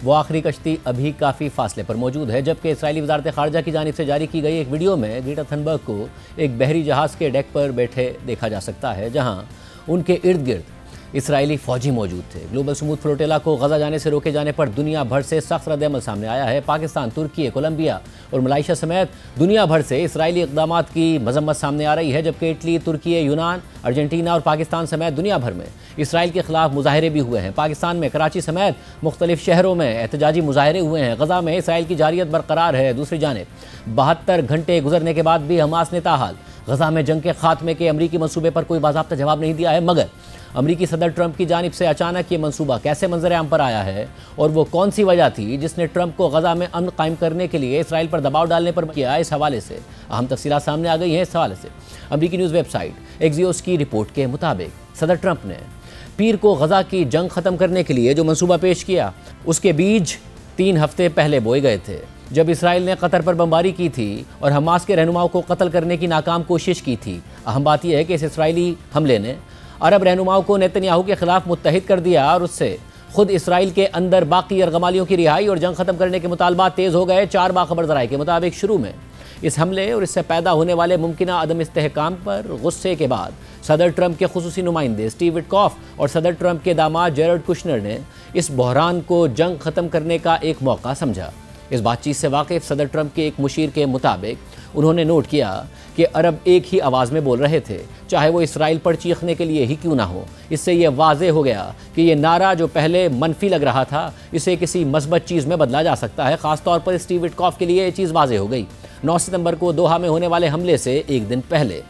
वो आखिरी कश्ती अभी काफ़ी फासले पर मौजूद है। जबकि इसराइली वज़ारत ख़ारजा की जानिब से जारी की गई एक वीडियो में ग्रेटा थनबर्ग को एक बहरी जहाज़ के डेक पर बैठे देखा जा सकता है, जहाँ उनके इर्द गिर्द इसराइली फ़ौजी मौजूद थे। ग्लोबल स्मूथ फ्लोटेला को गजा जाने से रोके जाने पर दुनिया भर से सख्त रद्द-ए-अमल सामने आया है। पाकिस्तान, तुर्की, कोलंबिया और मलाइशिया समेत दुनिया भर से इसराइली इक़दामात की मजम्मत सामने आ रही है, जबकि इटली, तुर्की, यूनान, अर्जेंटीना और पाकिस्तान समेत दुनिया भर में इसराइल के खिलाफ मुजाहरे भी हुए हैं। पाकिस्तान में कराची समेत मुख्तलिफ शहरों में एहतजाजी मुजाहरे हुए हैं। गजा में इसराइल की जारियत बरकरार है। दूसरी जानिब 72 घंटे गुजरने के बाद भी हमास ने ताहाल गजा में जंग के खात्मे के अमरीकी मंसूबे पर कोई बाज़ाब्ता जवाब नहीं दिया है। मगर अमरीकी सदर ट्रंप की जानिब से अचानक ये मंसूबा कैसे मंजर आम पर आया है और वो कौन सी वजह थी जिसने ट्रंप को गजा में अमन कायम करने के लिए इसराइल पर दबाव डालने पर किया, इस हवाले से अहम तफसीलात सामने आ गई हैं। इस हवाले से अमरीकी न्यूज़ वेबसाइट एक्सियोस की रिपोर्ट के मुताबिक सदर ट्रंप ने पीर को गजा की जंग ख़त्म करने के लिए जो मंसूबा पेश किया, उसके बीज 3 हफ्ते पहले बोए गए थे, जब इसराइल ने कतर पर बमबारी की थी और हमास के रहनुमाओं को कत्ल करने की नाकाम कोशिश की थी। अहम बात यह है कि इस इसराइली हमले ने अरब रहनुमाओं को नेतन्याहू के खिलाफ मुत्तहिद कर दिया और उससे खुद इसराइल के अंदर बाकी यरगमालियों की रिहाई और जंग ख़त्म करने के मुतालबात तेज़ हो गए। 4 बाखबर ज़राए के मुताबिक शुरू में इस हमले और इससे पैदा होने वाले मुमकिना अदम इस्तेहकाम पर गुस्से के बाद सदर ट्रंप के खुसूसी नुमाइंदे स्टीव विटकॉफ और सदर ट्रंप के दामाद जेरड कुशनर ने इस बहरान को जंग ख़त्म करने का एक मौका समझा। इस बातचीत से वाकिफ़ सदर ट्रंप के एक मुशीर के मुताबिक उन्होंने नोट किया कि अरब एक ही आवाज़ में बोल रहे थे, चाहे वो इसराइल पर चीखने के लिए ही क्यों ना हो। इससे यह वाज़े हो गया कि ये नारा जो पहले मनफी लग रहा था, इसे किसी मस्बत चीज़ में बदला जा सकता है। ख़ास तौर पर स्टीव विटकॉफ के लिए ये चीज़ वाज़े हो गई। 9 सितंबर को दोहा में होने वाले हमले से एक दिन पहले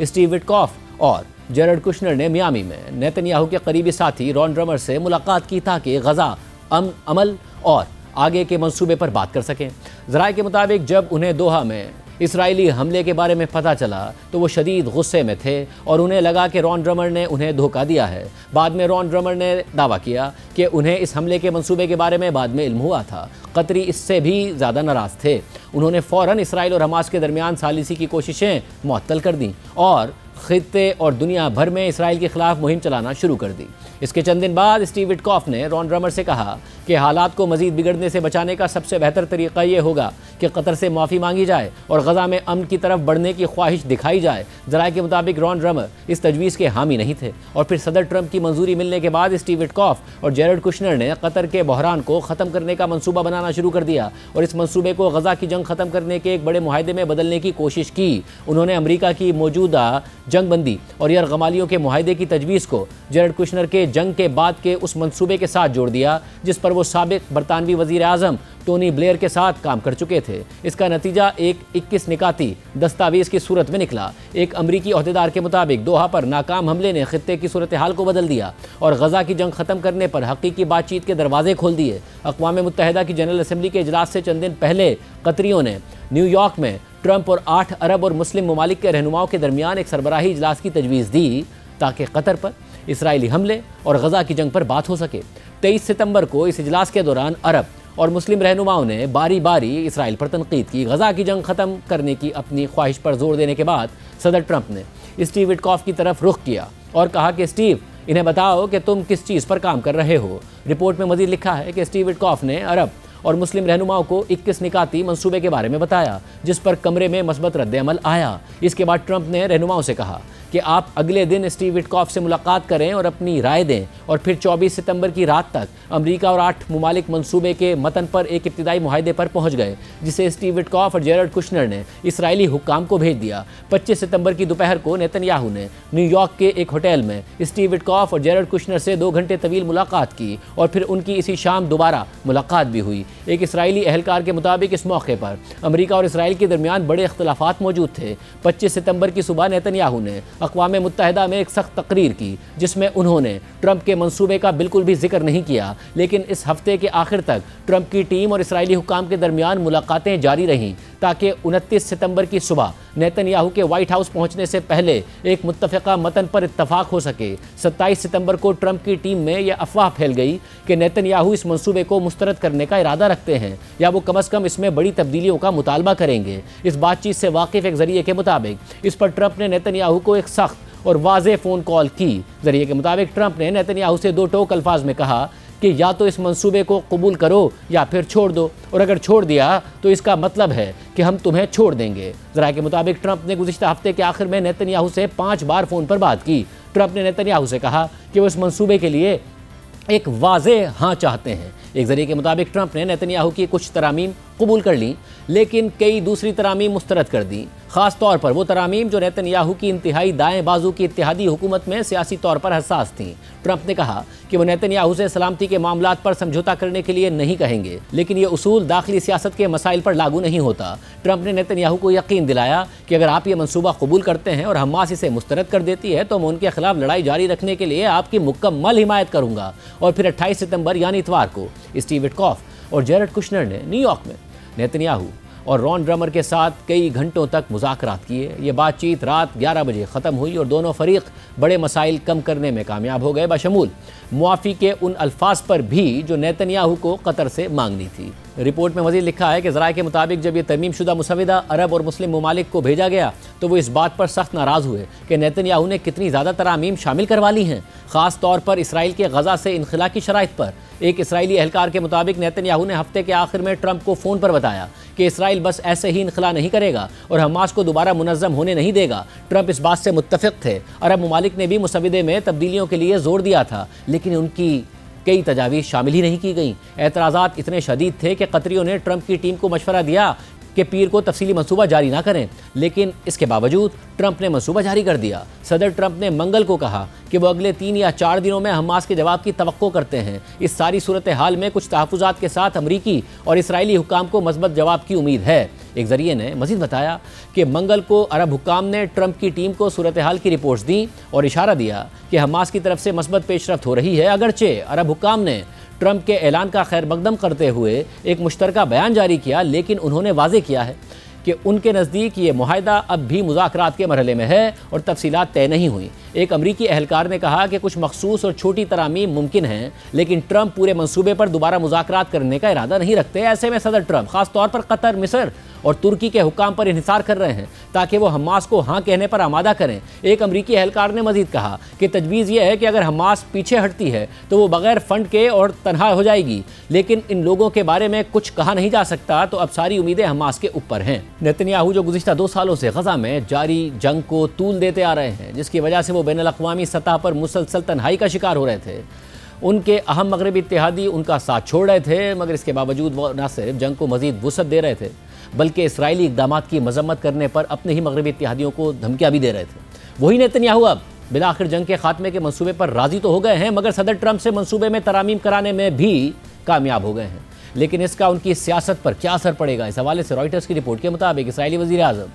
स्टीव विटकॉफ और जेरड कुशनर ने मियामी में नेतन्याहू के करीबी साथी रॉन ड्रमर से मुलाकात की ताकि गजा अमल और आगे के मंसूबे पर बात कर सकें। ज़राए के मुताबिक जब उन्हें दोहा में इसराइली हमले के बारे में पता चला तो वो शदीद गुस्से में थे और उन्हें लगा कि रॉन ड्रमर ने उन्हें धोखा दिया है। बाद में रॉन ड्रमर ने दावा किया कि उन्हें इस हमले के मंसूबे के बारे में बाद में इल्म हुआ था। कतरी इससे भी ज़्यादा नाराज़ थे। उन्होंने फ़ौरन इसराइल और हमास के दरमियान सालिसी की कोशिशें मुअत्तल कर दी और खित्ते और दुनिया भर में इसराइल के खिलाफ मुहिम चलाना शुरू कर दी। इसके चंद दिन बाद स्टीव विटकॉफ ने रॉन ड्रमर से कहा कि हालात को मज़ीद बिगड़ने से बचाने का सबसे बेहतर तरीका ये होगा कि कतर से माफ़ी मांगी जाए और गजा में अमन की तरफ बढ़ने की ख्वाहिश दिखाई जाए। ज़राए के मुताबिक रॉन ड्रमर इस तजवीज़ के हामी नहीं थे और फिर सदर ट्रंप की मंजूरी मिलने के बाद स्टीव विटकॉफ और जेरड कुशनर ने कतर के बहरान को ख़त्म करने का मंसूबा बनाना शुरू कर दिया और इस मंसूबे को गजा की जंग ख़त्म करने के एक बड़े मुआहदे में बदलने की कोशिश की। उन्होंने अमरीका की मौजूदा जंगबंदी और यरगमालियों के मुआहदे की तजवीज़ को जेरड कुशनर के जंग के बाद के उस मंसूबे के साथ जोड़ दिया जिस पर वो साबिक बरतानवी वज़ीर आज़म टोनी ब्लेयर के साथ काम कर चुके थे। इसका नतीजा एक 21 निकाती दस्तावेज़ की सूरत में निकला। एक अमरीकी ओहदेदार के मुताबिक दोहा पर नाकाम हमले ने खित्ते की सूरत हाल को बदल दिया और गजा की जंग ख़त्म करने पर हकीकी बातचीत के दरवाजे खोल दिए। अक़वाम मुत्तहिदा की जनरल असम्बली के इजलास से चंद दिन पहले कतरियों ने न्यूयॉर्क में ट्रंप और 8 अरब और मुस्लिम ममालिक के रहनुमाओं के दरमियान एक सरबराही इजलास की तजवीज़ दी ताकि कतर पर इसराइली हमले और गजा की जंग पर बात हो सके। 23 सितंबर को इस इजलास के दौरान अरब और मुस्लिम रहनुमाओं ने बारी बारी इसराइल पर तनकीद की। गजा की जंग खत्म करने की अपनी ख्वाहिश पर जोर देने के बाद सदर ट्रंप ने स्टीव विटकॉफ की तरफ रुख किया और कहा कि स्टीव, इन्हें बताओ कि तुम किस चीज़ पर काम कर रहे हो। रिपोर्ट में मजीद लिखा है कि स्टीव विटकॉफ ने अरब और मुस्लिम रहनुमाओं को 21 निकाती मंसूबे के बारे में बताया, जिस पर कमरे में मस्बत रद्द-ए-अमल आया। इसके बाद ट्रंप ने रहनुमाओं से कहा कि आप अगले दिन स्टीव विटकॉफ से मुलाकात करें और अपनी राय दें, और फिर 24 सितंबर की रात तक अमेरिका और 8 मुमालिक मंसूबे के मतन पर एक इब्तिदाई मुआहदे पर पहुंच गए, जिसे स्टीव विटकॉफ और जेरड कुशनर ने इसराइली हुक्काम को भेज दिया। 25 सितंबर की दोपहर को नेतन्याहू ने न्यूयॉर्क के एक होटल में स्टीव विटकॉफ और जेरड कुशनर से 2 घंटे तवील मुलाकात की और फिर उनकी इसी शाम दोबारा मुलाकात भी हुई। एक इसराइली एहलकार के मुताबिक इस मौके पर अमेरिका और इसराइल के दरमियान बड़े इख्तलाफात मौजूद थे। 25 सितंबर की सुबह नेतन्याहू ने अक़वाम मुत्तहिदा में एक सख्त तकरीर की, जिसमें उन्होंने ट्रंप के मंसूबे का बिल्कुल भी जिक्र नहीं किया, लेकिन इस हफ्ते के आखिर तक ट्रंप की टीम और इसराइली हुक्काम के दरमियान मुलाकातें जारी रहीं, ताकि 29 सितंबर की सुबह नेतन्याहू के व्हाइट हाउस पहुंचने से पहले एक मुत्तफ़िका मतन पर इत्तफाक हो सके। 27 सितंबर को ट्रंप की टीम में यह अफवाह फैल गई कि नेतन्याहू इस मंसूबे को मुस्तरद करने का इरादा रखते हैं, या वो कम अज़ कम इसमें बड़ी तब्दीलियों का मुतालबा करेंगे। इस बातचीत से वाकिफ़ एक ज़रिए के मुताबिक इस पर ट्रंप ने नेतन्याहू को एक सख्त और वाज़ेह फ़ोन कॉल की। ज़रिए के मुताबिक ट्रंप ने नेतन्याहू से 2 टोक अल्फाज में कहा कि या तो इस मंसूबे को कबूल करो या फिर छोड़ दो, और अगर छोड़ दिया तो इसका मतलब है कि हम तुम्हें छोड़ देंगे। ज़राए के मुताबिक ट्रंप ने गुज़िश्ता हफ्ते के आखिर में नेतन्याहू से 5 बार फ़ोन पर बात की। ट्रंप ने नेतन्याहू से कहा कि वो इस मंसूबे के लिए एक वाज़ेह हाँ चाहते हैं। एक ज़रिए के मुताबिक ट्रंप ने नेतन्याहू की कुछ तरामीम कबूल कर लीं, लेकिन कई दूसरी तरामीम मुस्तरद कर दी, ख़ास तौर पर वो तरामीम जो नेतन्याहू की इंतहाई दाएं बाजू की इत्तेहादी हुकूमत में सियासी तौर पर हसास थीं। ट्रंप ने कहा कि वो नेतन्याहू से सलामती के मामलात पर समझौता करने के लिए नहीं कहेंगे, लेकिन ये उसूल दाखिली सियासत के मसाइल पर लागू नहीं होता। ट्रंप ने नेतन्याहू को यकीन दिलाया कि अगर आप ये मनसूबा कबूल करते हैं और हमास इसे मुस्तरद कर देती है तो मैं उनके खिलाफ लड़ाई जारी रखने के लिए आपकी मुकम्मल हिमायत करूँगा। और फिर 28 सितंबर यानी इतवार को स्टीव विटकॉफ और जेरड कुशनर ने न्यूयॉर्क में नेतन्याहू और रॉन ड्रमर के साथ कई घंटों तक मुज़ाकरात किए। ये बातचीत रात 11 बजे ख़त्म हुई और दोनों फरीक बड़े मसाइल कम करने में कामयाब हो गए, बशमूल मुआफ़ी के उन अल्फाज पर भी जो नेतन्याहू को कतर से मांगनी थी। रिपोर्ट में मज़ीद लिखा है कि ज़राए के मुताबिक जब ये तरमीम शुदा मुसविदा अरब और मुस्लिम ममालिक को भेजा गया तो वो इस बात पर सख्त नाराज़ हुए कि नेतन्याहू ने कितनी ज़्यादा तरामीम शामिल करवा ली हैं, ख़ास तौर पर इसराइल के गजा से इनखला की शराइत पर। एक इसराइली एहलकार के मुताबिक नेतन्याहू ने हफ्ते के आखिर में ट्रंप को फ़ोन पर बताया कि इसराइल बस ऐसे ही इनखला नहीं करेगा और हमास को दोबारा मुनज़्ज़म होने नहीं देगा। ट्रंप इस बात से मुत्तफ़िक़ थे। अरब ममालिक ने भी मुसविदे में तब्दीलियों के लिए ज़ोर दिया था, लेकिन उनकी कई तजावीज़ शामिल ही नहीं की गईं। एतराज़ात इतने शदीद थे कि कतरियों ने ट्रंप की टीम को मशवरा दिया कि पीर को तफसीली मंसूबा जारी ना करें, लेकिन इसके बावजूद ट्रंप ने मंसूबा जारी कर दिया। सदर ट्रंप ने मंगल को कहा कि वो अगले 3 या 4 दिनों में हमास के जवाब की तवक्को करते हैं। इस सारी सूरत हाल में कुछ तहफ़्फ़ुज़ात के साथ अमरीकी और इसराइली हुक्काम को मज़बूत जवाब की उम्मीद है। एक ज़रिए ने मज़ीद बताया कि मंगल को अरब हुक्काम ने ट्रंप की टीम को सूरत हाल की रिपोर्ट्स दी और इशारा दिया कि हमास की तरफ से मज़बूत पेशरफ्त हो रही है। अगरचे अरब हुक्काम ने ट्रंप के ऐलान का खैर मकदम करते हुए एक मुश्तरका बयान जारी किया, लेकिन उन्होंने वाज़े किया है कि उनके नज़दीक ये मुआहदा अब भी मुज़ाकरात के मरहले में है और तफसीलात तय नहीं हुई। एक अमरीकी एहलकार ने कहा कि कुछ मखसूस और छोटी तरामीम मुमकिन हैं, लेकिन ट्रंप पूरे मंसूबे पर दोबारा मुज़ाकरात करने का इरादा नहीं रखते। ऐसे में सदर ट्रंप ख़ास तौर पर कतर, मिस्र और तुर्की के हुक्काम पर इन्हिसार कर रहे हैं ताकि वो हमास को हाँ कहने पर आमादा करें। एक अमरीकी एहलकार ने मजीद कहा कि तजवीज़ यह है कि अगर हमास पीछे हटती है तो वो बगैर फंड के और तनहा हो जाएगी, लेकिन इन लोगों के बारे में कुछ कहा नहीं जा सकता, तो अब सारी उम्मीदें हमास के ऊपर हैं। नेतन्याहू जो गुज़िश्ता 2 सालों से गजा में जारी जंग को तूल देते आ रहे हैं, जिसकी वजह से वो बैनुल-अक़वामी सतह पर मुसलसल तन्हाई का शिकार हो रहे थे, उनके अहम मगरबी इत्तेहादी उनका साथ छोड़ रहे थे, मगर इसके बावजूद वो न सिर्फ जंग को मज़ीद वुसअत दे रहे थे बल्कि इसराइली इक़दामात की मजम्मत करने पर अपने ही मगरबी इत्तेहादियों को धमकियाँ भी दे रहे थे। वही नेतन्याहू अब बिलाखिर जंग के खात्मे के मंसूबे पर राज़ी तो हो गए हैं, मगर सदर ट्रंप से मंसूबे में तरामीम कराने में भी कामयाब हो गए हैं। लेकिन इसका उनकी सियासत पर क्या असर पड़ेगा, इस हवाले से रॉयटर्स की रिपोर्ट के मुताबिक इसराइली वज़ीर आज़म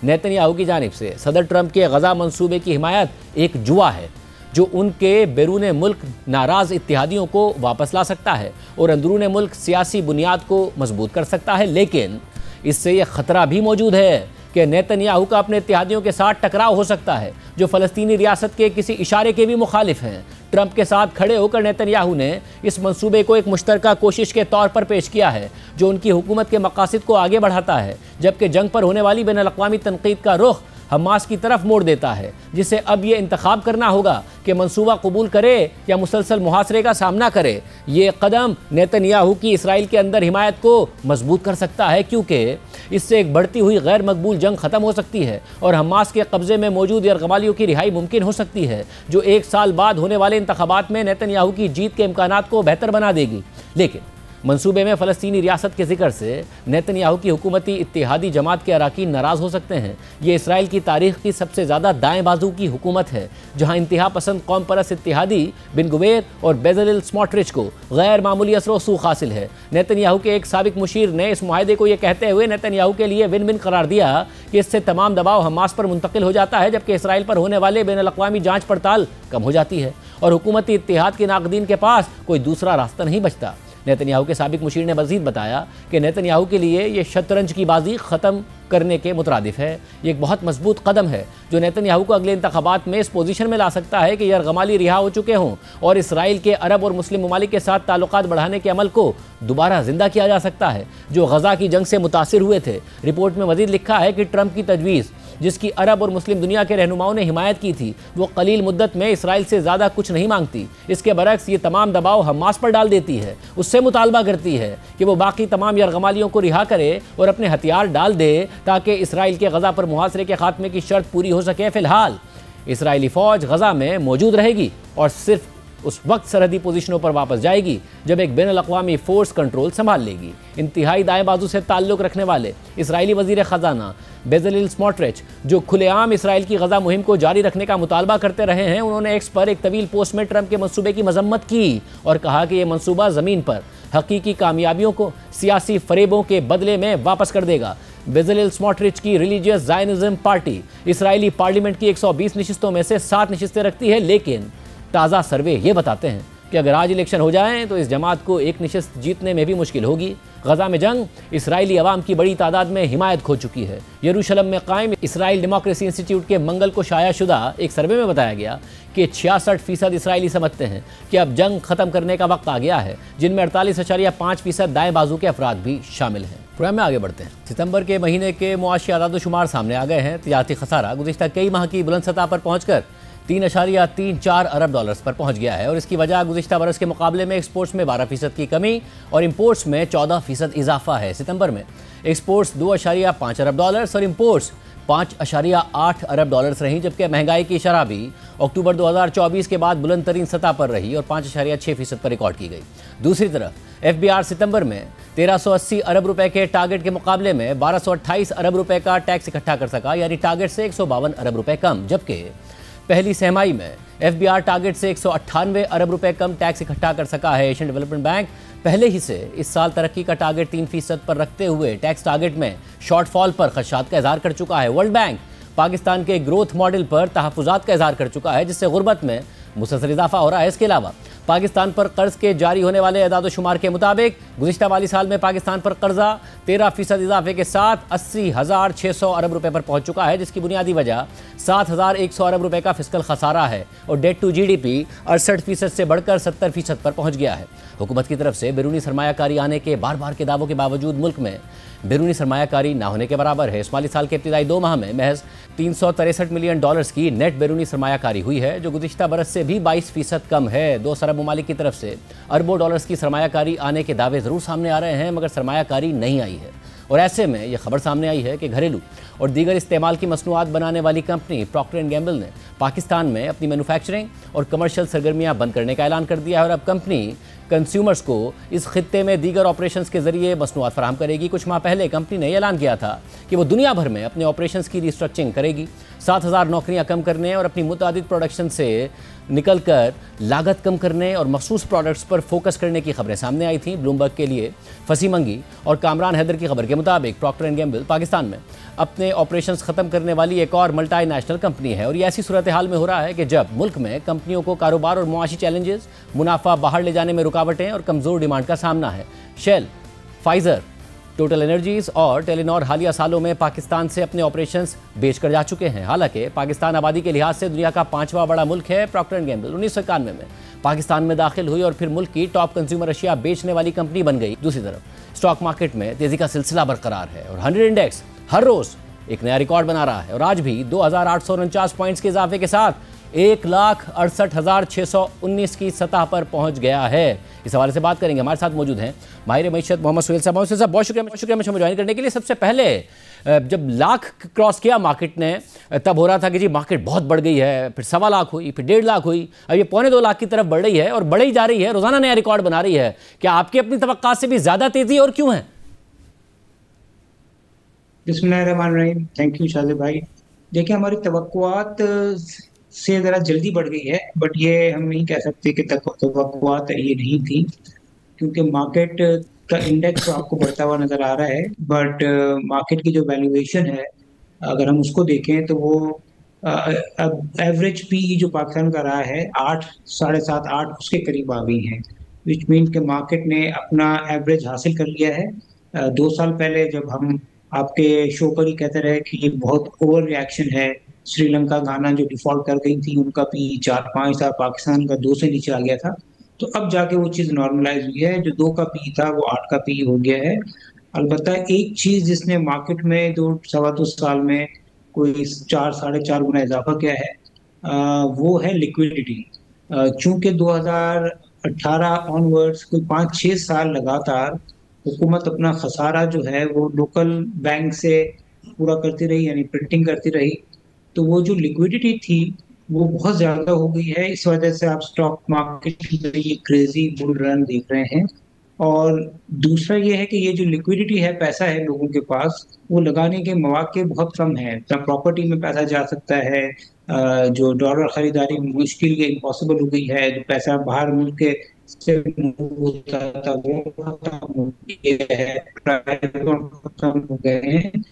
नेतन्याहू की जानिब से सदर ट्रंप के गजा मंसूबे की हिमायत एक जुआ है जो उनके बैरून मुल्क नाराज़ इत्तेहादियों को वापस ला सकता है और अंदरून मुल्क सियासी बुनियाद को मजबूत कर सकता है। लेकिन इससे यह ख़तरा भी मौजूद है कि नेतन्याहू का अपने इत्तेहादियों के साथ टकराव हो सकता है जो फ़लस्तीनी रियासत के किसी इशारे के भी मुखालिफ हैं। ट्रंप के साथ खड़े होकर नेतन्याहू ने इस मंसूबे को एक मुश्तरका कोशिश के तौर पर पेश किया है जो उनकी हुकूमत के मकासद को आगे बढ़ाता है, जबकि जंग पर होने वाली बैनुल-अक़वामी तनक़ीद का रुख हमास की तरफ मोड़ देता है, जिसे अब ये इंतखाब करना होगा कि मंसूबा कबूल करे या मुसलसल मुहासरे का सामना करे। ये कदम नेतन्याहू की इसराइल के अंदर हिमायत को मजबूत कर सकता है, क्योंकि इससे एक बढ़ती हुई गैर मकबूल जंग ख़त्म हो सकती है और हमास के कब्ज़े में मौजूद यरगमालियों की रिहाई मुमकिन हो सकती है, जो 1 साल बाद होने वाले इंतखाबात में नेतन्याहू की जीत के इम्कानात को बेहतर बना देगी। लेकिन मंसूबे में फ़लस्तीनी रियासत के जिक्र से नेतन्याहू की हुकूमती इत्तेहादी जमात के अराकीन नाराज़ हो सकते हैं। ये इसराइल की तारीख की सबसे ज़्यादा दाएं बाजू की हुकूमत है, जहां इंतहा पसंद कौम परस्त इत्तेहादी बिन गुवेर और बेज़लेल स्मोट्रिच को गैर मामूली असर व सूख हासिल है। नेतन्याहू के एक साबिक मुशीर ने इस मुआहदे को यह कहते हुए नेतन्याहू के लिए विन विन करार दिया कि इससे तमाम दबाव हमास पर मुंतकिल हो जाता है, जबकि इसराइल पर होने वाले बैनुल-अक़वामी जाँच पड़ताल कम हो जाती है और हुकूमती इत्तेहाद के नाक़दीन के पास कोई दूसरा रास्ता नहीं बचता। नेतन्याहू के साबिक मुशीर ने मज़ीद बताया कि नेतन्याहू के लिए ये शतरंज की बाजी ख़त्म करने के मुतरादिफ है। ये एक बहुत मजबूत कदम है जो नेतन्याहू को अगले इंतखाबात में इस पोजीशन में ला सकता है कि यरगमाली रिहा हो चुके हों और इसराइल के अरब और मुस्लिम ममालिक के साथ ताल्लुकात बढ़ाने के अमल को दोबारा जिंदा किया जा सकता है, जो गजा की जंग से मुतासिर हुए थे। रिपोर्ट में मज़ीद लिखा है कि ट्रंप की तजवीज़, जिसकी अरब और मुस्लिम दुनिया के रहनुमाओं ने हिमायत की थी, वो कलील मुद्दत में इसराइल से ज़्यादा कुछ नहीं मांगती। इसके बरक्स ये तमाम दबाव हमास पर डाल देती है, उससे मुतालबा करती है कि वो बाकी तमाम यरगमालियों को रिहा करे और अपने हथियार डाल दे ताकि इसराइल के गजा पर मुहासरे के खात्मे की शर्त पूरी हो सके। फ़िलहाल इसराइली फ़ौज गजा में मौजूद रहेगी और सिर्फ उस वक्त सरहदी पोजीशनों पर वापस जाएगी जब एक बैनुल-अक़वामी फ़ोर्स कंट्रोल संभाल लेगी। इंतहाई दाएं बाजू से ताल्लुक़ रखने वाले इसराइली वज़ीर ख़जाना बेज़लेल स्मोट्रिच, जो खुलेआम इसराइल की गजा मुहिम को जारी रखने का मुतालबा करते रहे हैं, उन्होंने एक्स पर एक तवील पोस्ट में ट्रंप के मंसूबे की मजम्मत की और कहा कि यह मंसूबा ज़मीन पर हकीकी कामयाबियों को सियासी फरेबों के बदले में वापस कर देगा। बेज़लेल स्मोट्रिच की रिलीजियस ज़ायनिज़्म पार्टी इसराइली पार्लियामेंट की 120 नशिस्तों में से 7 नशिस्तें रखती है, लेकिन ताज़ा सर्वे ये बताते हैं कि अगर आज इलेक्शन हो जाएं तो इस जमात को एक नशिस्त जीतने में भी मुश्किल होगी। गजा में जंग इसराइली अवाम की बड़ी तादाद में हिमायत खो चुकी है। यरूशलेम में कायम इसराइल डेमोक्रेसी इंस्टीट्यूट के मंगल को शायाशुदा एक सर्वे में बताया गया कि 66% इसराइली समझते हैं कि अब जंग ख़त्म करने का वक्त आ गया है, जिनमें 48.5% दाएं बाजू के अफराद भी शामिल हैं। प्रोग्राम में आगे बढ़ते हैं। सितंबर के महीने के मुआशी आदाद-ओ-शुमार सामने आ गए हैं। तिजारती खसारा गुज़िश्ता कई माह की बुलंद सतह पर पहुँचकर 3.34 अरब डॉलर्स पर पहुंच गया है और इसकी वजह गुज़िश्ता बरस के मुकाबले में एक्सपोर्ट्स में 12% की कमी और इंपोर्ट्स में 14% इजाफा है। सितंबर में एक्सपोर्ट्स 2.5 अरब डॉलर्स और इंपोर्ट्स 5.8 अरब डॉलर्स रहीं, जबकि महंगाई की शरह भी अक्टूबर 2024 के बाद बुलंद तरीन सतह पर रही और 5.6% पर रिकॉर्ड की गई। दूसरी तरफ FBR सितंबर में 1380 अरब रुपए के टारगेट के मुकाबले में 1228 अरब रुपए का टैक्स इकट्ठा कर सका, यानी टारगेट से 152 अरब रुपए कम, जबकि पहली सहमाई में FBR टारगेट से 198 अरब रुपए कम टैक्स इकट्ठा कर सका है। एशियन डेवलपमेंट बैंक पहले ही से इस साल तरक्की का टारगेट 3% पर रखते हुए टैक्स टारगेट में शॉर्टफॉल पर खदशात का इजहार कर चुका है। वर्ल्ड बैंक पाकिस्तान के ग्रोथ मॉडल पर तहफ़्फ़ुज़ात का इजहार कर चुका है, जिससे गुर्बत में मुसलसल इजाफा हो रहा है। इसके अलावा पाकिस्तान पर कर्ज के जारी होने वाले एदाद-ओ-शुमार के मुताबिक गुज़िश्ता वाली साल में पाकिस्तान पर कर्जा 13% इजाफे के साथ 80,600 अरब रुपए पर पहुंच चुका है, जिसकी बुनियादी वजह 7,100 अरब रुपए का फिस्कल खसारा है और डेट टू GDP 68% से बढ़कर 70% पर पहुंच गया है। हुकूमत की तरफ से बैरूनी सरमायाकारी आने के बार बार के दावों के बावजूद मुल्क में बैरूनी सरमायाकारी ना होने के बराबर है। इस माली साल के इब्तिदाई 2 माह में महज 363 मिलियन डॉलर्स की नेट बैरूनी सरमायाकारी हुई है, जो गुज़िश्ता बरस से भी 22% कम है। 2 अरब ममालिक की तरफ से अरबों डॉलर्स की सरमायाकारी आने के दावे ज़रूर सामने आ रहे हैं, मगर सरमायाकारी नहीं आई है। और ऐसे में यह खबर सामने आई है कि घरेलू और दीगर इस्तेमाल की मसनूआत बनाने वाली कंपनी प्रॉक्टर एंड गैम्बल ने पाकिस्तान में अपनी मैन्युफैक्चरिंग और कमर्शियल सरगर्मियां बंद करने का ऐलान कर दिया है और अब कंपनी कंज्यूमर्स को इस खित्ते में दीगर ऑपरेशंस के जरिए मसनूआत फराहम करेगी। कुछ माह पहले कंपनी ने ऐलान किया था कि वो दुनिया भर में अपने ऑपरेशंस की रिस्ट्रक्चरिंग करेगी, 7,000 नौकरियां कम करने और अपनी मुतादिद प्रोडक्शन से निकलकर लागत कम करने और मखसूस प्रोडक्ट्स पर फोकस करने की खबरें सामने आई थीं। ब्लूमबर्ग के लिए फसी मंगी और कामरान हैदर की खबर के मुताबिक प्रॉक्टर एंड गैम्बल पाकिस्तान में अपने ऑपरेशंस ख़त्म करने वाली एक और मल्टीनेशनल कंपनी है और ये ऐसी सूरत हाल में हो रहा है कि जब मुल्क में कंपनियों को कारोबार और मुआशी चैलेंजेस, मुनाफा बाहर ले जाने में रुकावटें और कमज़ोर डिमांड का सामना है। शेल, फाइज़र, टोटल एनर्जीज और टेलीनॉर हालिया सालों में पाकिस्तान से अपने ऑपरेशंस बेचकर जा चुके हैं। हालांकि पाकिस्तान आबादी के लिहाज से दुनिया का 5वां बड़ा मुल्क है। प्रॉक्टर एंड गैम्बल 1991 में पाकिस्तान में दाखिल हुई और फिर मुल्क की टॉप कंज्यूमर अशिया बेचने वाली कंपनी बन गई। दूसरी तरफ स्टॉक मार्केट में तेजी का सिलसिला बरकरार है और 100 इंडेक्स हर रोज एक नया रिकॉर्ड बना रहा है और आज भी 2849 पॉइंट्स के इजाफे के साथ 1,68,619 की सतह पर पहुंच गया है। इस हवाले से बात करेंगे। हमारे साथ मौजूद हैं माहिर मईशत मोहम्मद सुहेल साहब। मोहम्मद साहब बहुत शुक्रिया मुझे ज्वाइन करने के लिए। सबसे पहले जब लाख क्रॉस किया मार्केट ने तब हो रहा था कि जी मार्केट बहुत बढ़ गई है, फिर 1.25 लाख हुई, फिर 1.5 लाख हुई, अब ये 2.25 लाख की तरफ बढ़ रही है और बढ़ ही जा रही है, रोजाना नया रिकॉर्ड बना रही है। क्या आपकी अपनी तवक्कात से भी ज्यादा तेजी और क्यों है? बिस्मिल्लाहिर्रहमानिर्रहीम। थैंक यू शाजिब भाई। देखिए, हमारी तवक्कुआत से ज़रा जल्दी बढ़ गई है, बट ये हम नहीं कह सकते कि तवक्कुआत ये नहीं थी, क्योंकि मार्केट का इंडेक्स तो आपको बढ़ता हुआ नज़र आ रहा है, बट मार्केट की जो वैल्यूएशन है अगर हम उसको देखें तो वो अब एवरेज पीई जो पाकिस्तान का रहा है 8, 7.5, 8 उसके करीब आ गई है, विच मीन के मार्केट ने अपना एवरेज हासिल कर लिया है। 2 साल पहले जब हम आपके शो पर ही कहते रहे कि ये बहुत ओवर रिएक्शन है, श्रीलंका, घाना जो डिफॉल्ट कर गई थी उनका पी 4-5 था, पाकिस्तान का 2 से नीचे आ गया था, तो अब जाके वो चीज़ नॉर्मलाइज हुई है। जो 2 का पी था वो 8 का पी हो गया है। अलबत्ता एक चीज़ जिसने मार्केट में 2-2.25 साल में कोई 4-4.5 गुना इजाफा किया है, वो है लिक्विडिटी। चूंकि 2018 ऑनवर्ड्स कोई 5-6 साल लगातार हुकूमत अपना खसारा जो है वो लोकल बैंक से पूरा करती रही, यानी प्रिंटिंग करती रही, तो वो जो लिक्विडिटी थी वो बहुत ज़्यादा हो गई है। इस वजह से आप स्टॉक मार्केट में ये क्रेजी बुल रन देख रहे हैं। और दूसरा ये है कि ये जो लिक्विडिटी है, पैसा है लोगों के पास, वो लगाने के मौके बहुत कम है। प्रॉपर्टी में पैसा जा सकता है, जो डॉलर खरीदारी मुश्किल या इम्पॉसिबल हो गई है, जो पैसा बाहर मुल्क के से होता था वो खत्म हो गया है, खत्म हो गए हैं।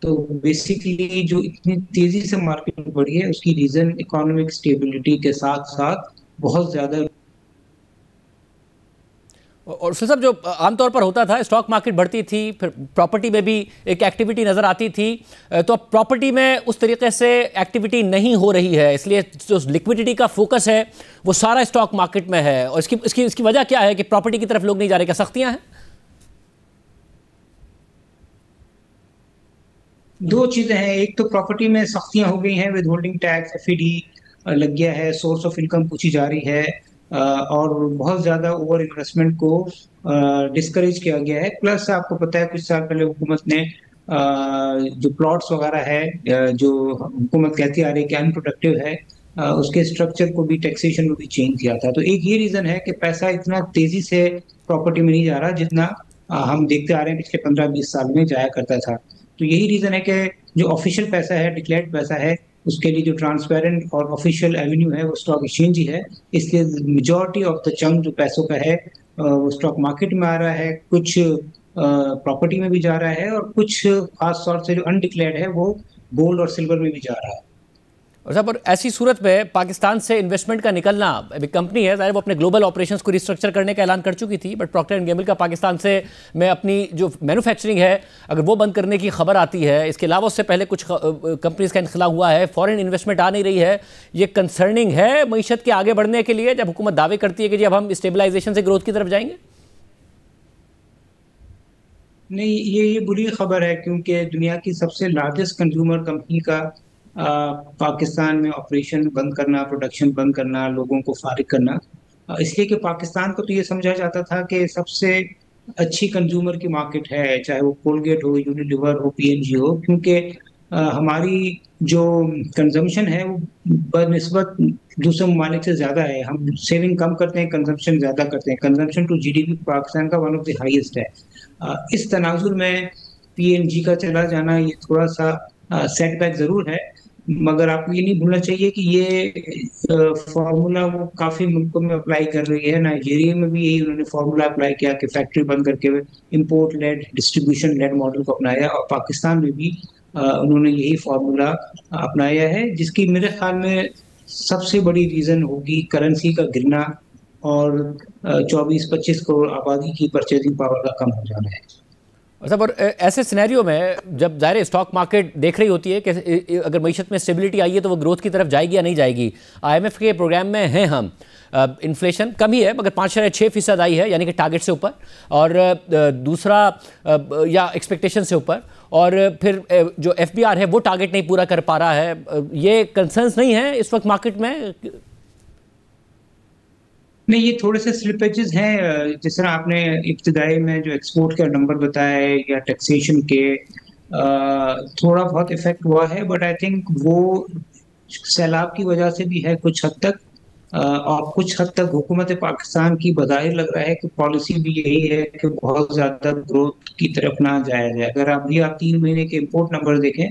तो बेसिकली जो इतनी तेजी से मार्केट बढ़ी है उसकी रीजन इकोनॉमिक स्टेबिलिटी के साथ साथ बहुत ज्यादा। और फिर सब जो आमतौर पर होता था, स्टॉक मार्केट बढ़ती थी, फिर प्रॉपर्टी में भी एक एक्टिविटी नज़र आती थी, तो अब प्रॉपर्टी में उस तरीके से एक्टिविटी नहीं हो रही है, इसलिए जो लिक्विडिटी का फोकस है वो सारा स्टॉक मार्केट में है। और इसकी वजह क्या है कि प्रॉपर्टी की तरफ लोग नहीं जा रहे? क्या सख्तियां हैं? 2 चीज़ें हैं। एक तो प्रॉपर्टी में सख्तियां हो गई हैं, विद होल्डिंग टैक्स, एफईडी लग गया है, सोर्स ऑफ इनकम पूछी जा रही है, और बहुत ज़्यादा ओवर इन्वेस्टमेंट को डिस्करेज किया गया है। प्लस आपको पता है कुछ साल पहले हुकूमत ने जो प्लॉट्स वगैरह है, जो हुकूमत कहती आ रही है कि अनप्रोडक्टिव है, उसके स्ट्रक्चर को भी टैक्सेशन में भी चेंज किया था। तो एक ये रीज़न है कि पैसा इतना तेज़ी से प्रॉपर्टी में नहीं जा रहा जितना हम देखते आ रहे हैं पिछले 15-20 साल में जाया करता था। तो यही रीज़न है कि जो ऑफिशियल पैसा है, डिक्लेयर्ड पैसा है, उसके लिए जो ट्रांसपेरेंट और ऑफिशियल एवेन्यू है वो स्टॉक एक्सचेंज ही है। इसलिए मेजॉरिटी ऑफ द चंक जो पैसों का है वो स्टॉक मार्केट में आ रहा है, कुछ प्रॉपर्टी में भी जा रहा है, और कुछ खास तौर से जो अनडिक्लेयर्ड है वो गोल्ड और सिल्वर में भी जा रहा है। और साहब, और ऐसी सूरत में पाकिस्तान से इन्वेस्टमेंट का निकलना, अभी कंपनी है ज़ाहिर वो अपने ग्लोबल ऑपरेशंस को रिस्ट्रक्चर करने का ऐलान कर चुकी थी, बट प्रॉक्टर एंड गैम्बल का पाकिस्तान से में अपनी जो मैन्युफैक्चरिंग है अगर वो बंद करने की खबर आती है, इसके अलावा उससे पहले कुछ कंपनीज का इनखला हुआ है, फॉरेन इन्वेस्टमेंट आ नहीं रही है, ये कंसर्निंग है मईशत के आगे बढ़ने के लिए, जब हुकूमत दावे करती है कि जी अब हम स्टेबलाइजेशन से ग्रोथ की तरफ जाएंगे? नहीं, ये बुरी खबर है, क्योंकि दुनिया की सबसे लार्जेस्ट कंज्यूमर कंपनी का पाकिस्तान में ऑपरेशन बंद करना, प्रोडक्शन बंद करना, लोगों को फारिग करना, इसलिए कि पाकिस्तान को तो ये समझा जाता था कि सबसे अच्छी कंज्यूमर की मार्केट है, चाहे वो कोलगेट हो, यूनिलीवर हो, पीएनजी हो, क्योंकि हमारी जो कंजम्पशन है वो बनिस्बत दूसरे ममालिक से ज़्यादा है। हम सेविंग कम करते हैं, कंजम्पशन ज़्यादा करते हैं। कंजम्पशन टू जीडीपी पाकिस्तान का वन ऑफ द हाईएस्ट है। इस तनाजुर में पीएनजी का चला जाना ये थोड़ा सा सेटबैक ज़रूर है, मगर आपको ये नहीं भूलना चाहिए कि ये फार्मूला वो काफ़ी मुल्कों में अप्लाई कर रही है। नाइजीरिया में भी यही उन्होंने फार्मूला अप्लाई किया कि फैक्ट्री बंद करके import led, distribution led model को अपनाया, और पाकिस्तान में भी उन्होंने यही फार्मूला अपनाया है, जिसकी मेरे ख्याल में सबसे बड़ी रीज़न होगी करेंसी का गिरना और 24-25 करोड़ आबादी की परचेजिंग पावर का कम हो जाना है। मतलब और ऐसे सिनेरियो में जब ज़ाहिर स्टॉक मार्केट देख रही होती है कि अगर मईशत में स्टेबिलिटी आई है तो वो ग्रोथ की तरफ जाएगी या नहीं जाएगी। IMF के प्रोग्राम में हैं हम, इन्फ्लेशन कम ही है मगर 5.6% आई है, यानी कि टारगेट से ऊपर, और दूसरा या एक्सपेक्टेशन से ऊपर, और फिर जो FBR है वो टारगेट नहीं पूरा कर पा रहा है। ये कंसर्न्स नहीं है इस वक्त मार्केट में? नहीं, ये थोड़े से स्लिपेजेस हैं। जिस तरह आपने इब्तिदाई में जो एक्सपोर्ट का नंबर बताया है या टैक्सेशन के थोड़ा बहुत इफेक्ट हुआ है, बट आई थिंक वो सैलाब की वजह से भी है कुछ हद तक, और कुछ हद तक हुकूमत पाकिस्तान की बज़ाहिर लग रहा है कि पॉलिसी भी यही है कि बहुत ज़्यादा ग्रोथ की तरफ ना जाया जाए। अगर आप 3 महीने के इम्पोर्ट नंबर देखें,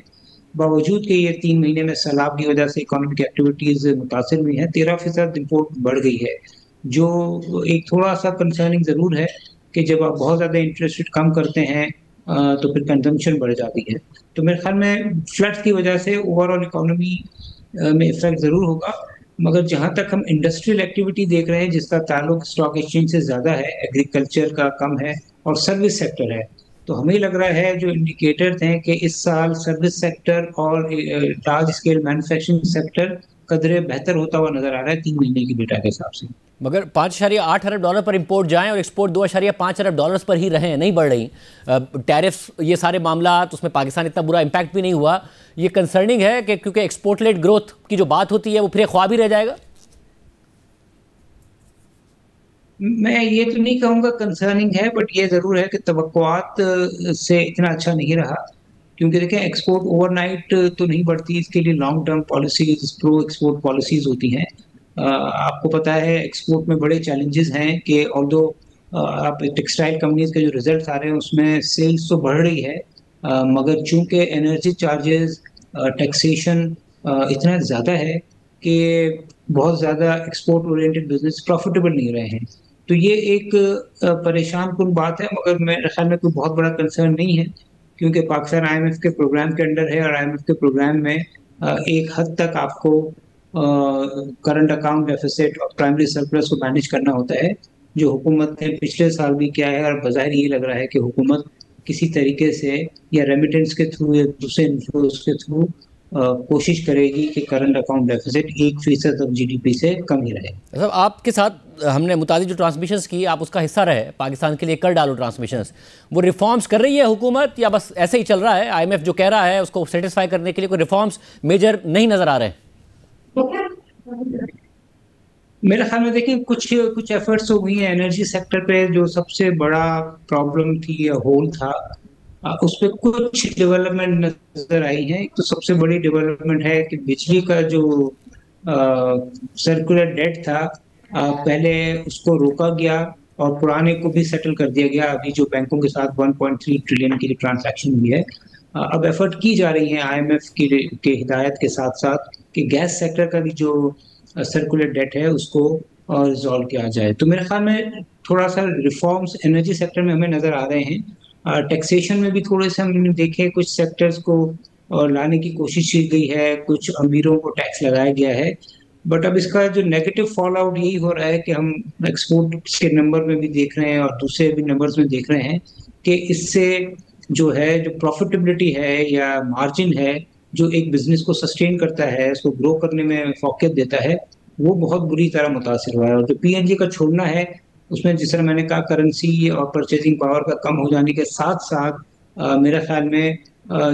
बावजूद कि ये 3 महीने में सैलाब की वजह से इकोनॉमिक एक्टिविटीज़ मुतासर हुई हैं, 13% इम्पोर्ट बढ़ गई है, जो एक थोड़ा सा कंसर्निंग ज़रूर है कि जब आप बहुत ज़्यादा इंटरेस्ट रेट कम करते हैं तो फिर कंजम्पशन बढ़ जाती है। तो मेरे ख्याल में फ्लड्स की वजह से ओवरऑल इकोनॉमी में इफेक्ट ज़रूर होगा, मगर जहाँ तक हम इंडस्ट्रियल एक्टिविटी देख रहे हैं जिसका ताल्लुक स्टॉक एक्सचेंज से ज़्यादा है, एग्रीकल्चर का कम है और सर्विस सेक्टर है, तो हमें लग रहा है जो इंडिकेटर्स हैं कि इस साल सर्विस सेक्टर और लार्ज स्केल मैन्युफैक्चरिंग सेक्टर कदरे बेहतर होता हुआ नजर आ रहा है 3 महीने की डेटा के हिसाब से। मगर 5.8 अरब डॉलर पर इंपोर्ट जाएं और एक्सपोर्ट 2.5 अरब डॉलर्स पर ही रहे, नहीं बढ़ रही। टैरिफ्स, ये सारे मामला, उसमें पाकिस्तान इतना बुरा इम्पैक्ट भी नहीं हुआ। ये कंसर्निंग है कि क्योंकि एक्सपोर्ट लेड ग्रोथ की जो बात होती है वो फिर ख्वाब ही रह जाएगा। मैं ये तो नहीं कहूँगा कंसर्निंग है, बट ये ज़रूर है कि तवक्कुआत से इतना अच्छा नहीं रहा, क्योंकि देखें एक्सपोर्ट ओवरनाइट तो नहीं बढ़ती, इसके लिए long term policies, pro export policies होती हैं। आपको पता है एक्सपोर्ट में बड़े चैलेंजेस हैं कि ऑल्दो आप टेक्सटाइल कंपनीज के जो रिजल्ट्स आ रहे हैं उसमें सेल्स तो बढ़ रही है, मगर चूंकि एनर्जी चार्जेस, टैक्सेशन इतना ज़्यादा है कि बहुत ज़्यादा एक्सपोर्ट ओरिएंटेड बिजनेस प्रॉफिटेबल नहीं रहे हैं। तो ये एक परेशान कुन बात है, मगर मेरे ख्याल में कोई बहुत बड़ा कंसर्न नहीं है, क्योंकि पाकिस्तान IMF के प्रोग्राम के अंडर है और IMF के प्रोग्राम में एक हद तक आपको करंट अकाउंट डेफिसिट और प्राइमरी सरप्लस को मैनेज करना होता है, जो हुकूमत ने पिछले साल भी किया है। और बज़ाहिर ये लग रहा है कि हुकूमत किसी तरीके से या रेमिटेंस के थ्रू या दूसरे इन्फ्लोज के थ्रू कोशिश करेगी कि current account deficit 1% of GDP से कम ही रहे। मतलब आपके साथ हमने मुताबिक जो ट्रांसमिशंस की, आप उसका हिस्सा रहे, पाकिस्तान के लिए कर डालो ट्रांसमिशंस, वो रिफॉर्म्स कर रही है हुकूमत या बस ऐसे ही चल रहा है? IMF जो कह रहा है उसको सेटिस्फाई करने के लिए कोई रिफॉर्म्स मेजर नहीं नजर आ रहे? मेरे ख्याल में देखिए कुछ एफर्ट्स हो गई हैं एनर्जी सेक्टर पे। जो सबसे बड़ा प्रॉब्लम थी या होल था, उस पर कुछ डेवलपमेंट नजर आई है। एक तो सबसे बड़ी डेवलपमेंट है कि बिजली का जो सर्कुलर डेट था, पहले उसको रोका गया और पुराने को भी सेटल कर दिया गया। अभी जो बैंकों के साथ 1.3 ट्रिलियन की ट्रांजैक्शन हुई है, अब एफर्ट की जा रही है IMF के हिदायत के साथ साथ कि गैस सेक्टर का भी जो सर्कुलर डेट है उसको रिजॉल्व किया जाए। तो मेरे ख्याल में थोड़ा सा रिफॉर्म्स एनर्जी सेक्टर में हमें नजर आ रहे हैं। टैक्सेशन में भी थोड़े से हमने देखे, कुछ सेक्टर्स को लाने की कोशिश की गई है, कुछ अमीरों को टैक्स लगाया गया है, बट अब इसका जो नेगेटिव फॉल आउट यही हो रहा है कि हम एक्सपोर्ट के नंबर में भी देख रहे हैं और दूसरे भी नंबर्स में देख रहे हैं कि इससे जो है जो प्रॉफिटेबिलिटी है या मार्जिन है जो एक बिजनेस को सस्टेन करता है, इसको ग्रो करने में फोकस देता है, वो बहुत बुरी तरह मुतासिर हुआ है। और जो PNG का छोड़ना है उसमें जिस तरह मैंने कहा करेंसी और परचेजिंग पावर का कम हो जाने के साथ साथ मेरे ख्याल में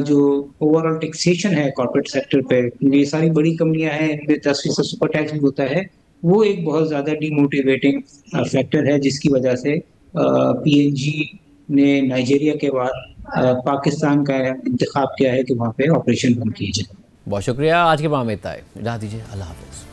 जो ओवरऑल टैक्सेशन है कॉर्पोरेट सेक्टर पे, ये सारी बड़ी कंपनियां हैं, इनपे 10% सुपर टैक्स भी होता है, वो एक बहुत ज़्यादा डीमोटिवेटिंग फैक्टर है जिसकी वजह से PNG ने नाइजीरिया के बाद पाकिस्तान का इंतखाब किया है कि वहाँ पे ऑपरेशन बंद किए जाए। बहुत शुक्रिया, आज के मामले में इतना ही। इजाज़त दीजिए, अल्लाह हाफ़िज़।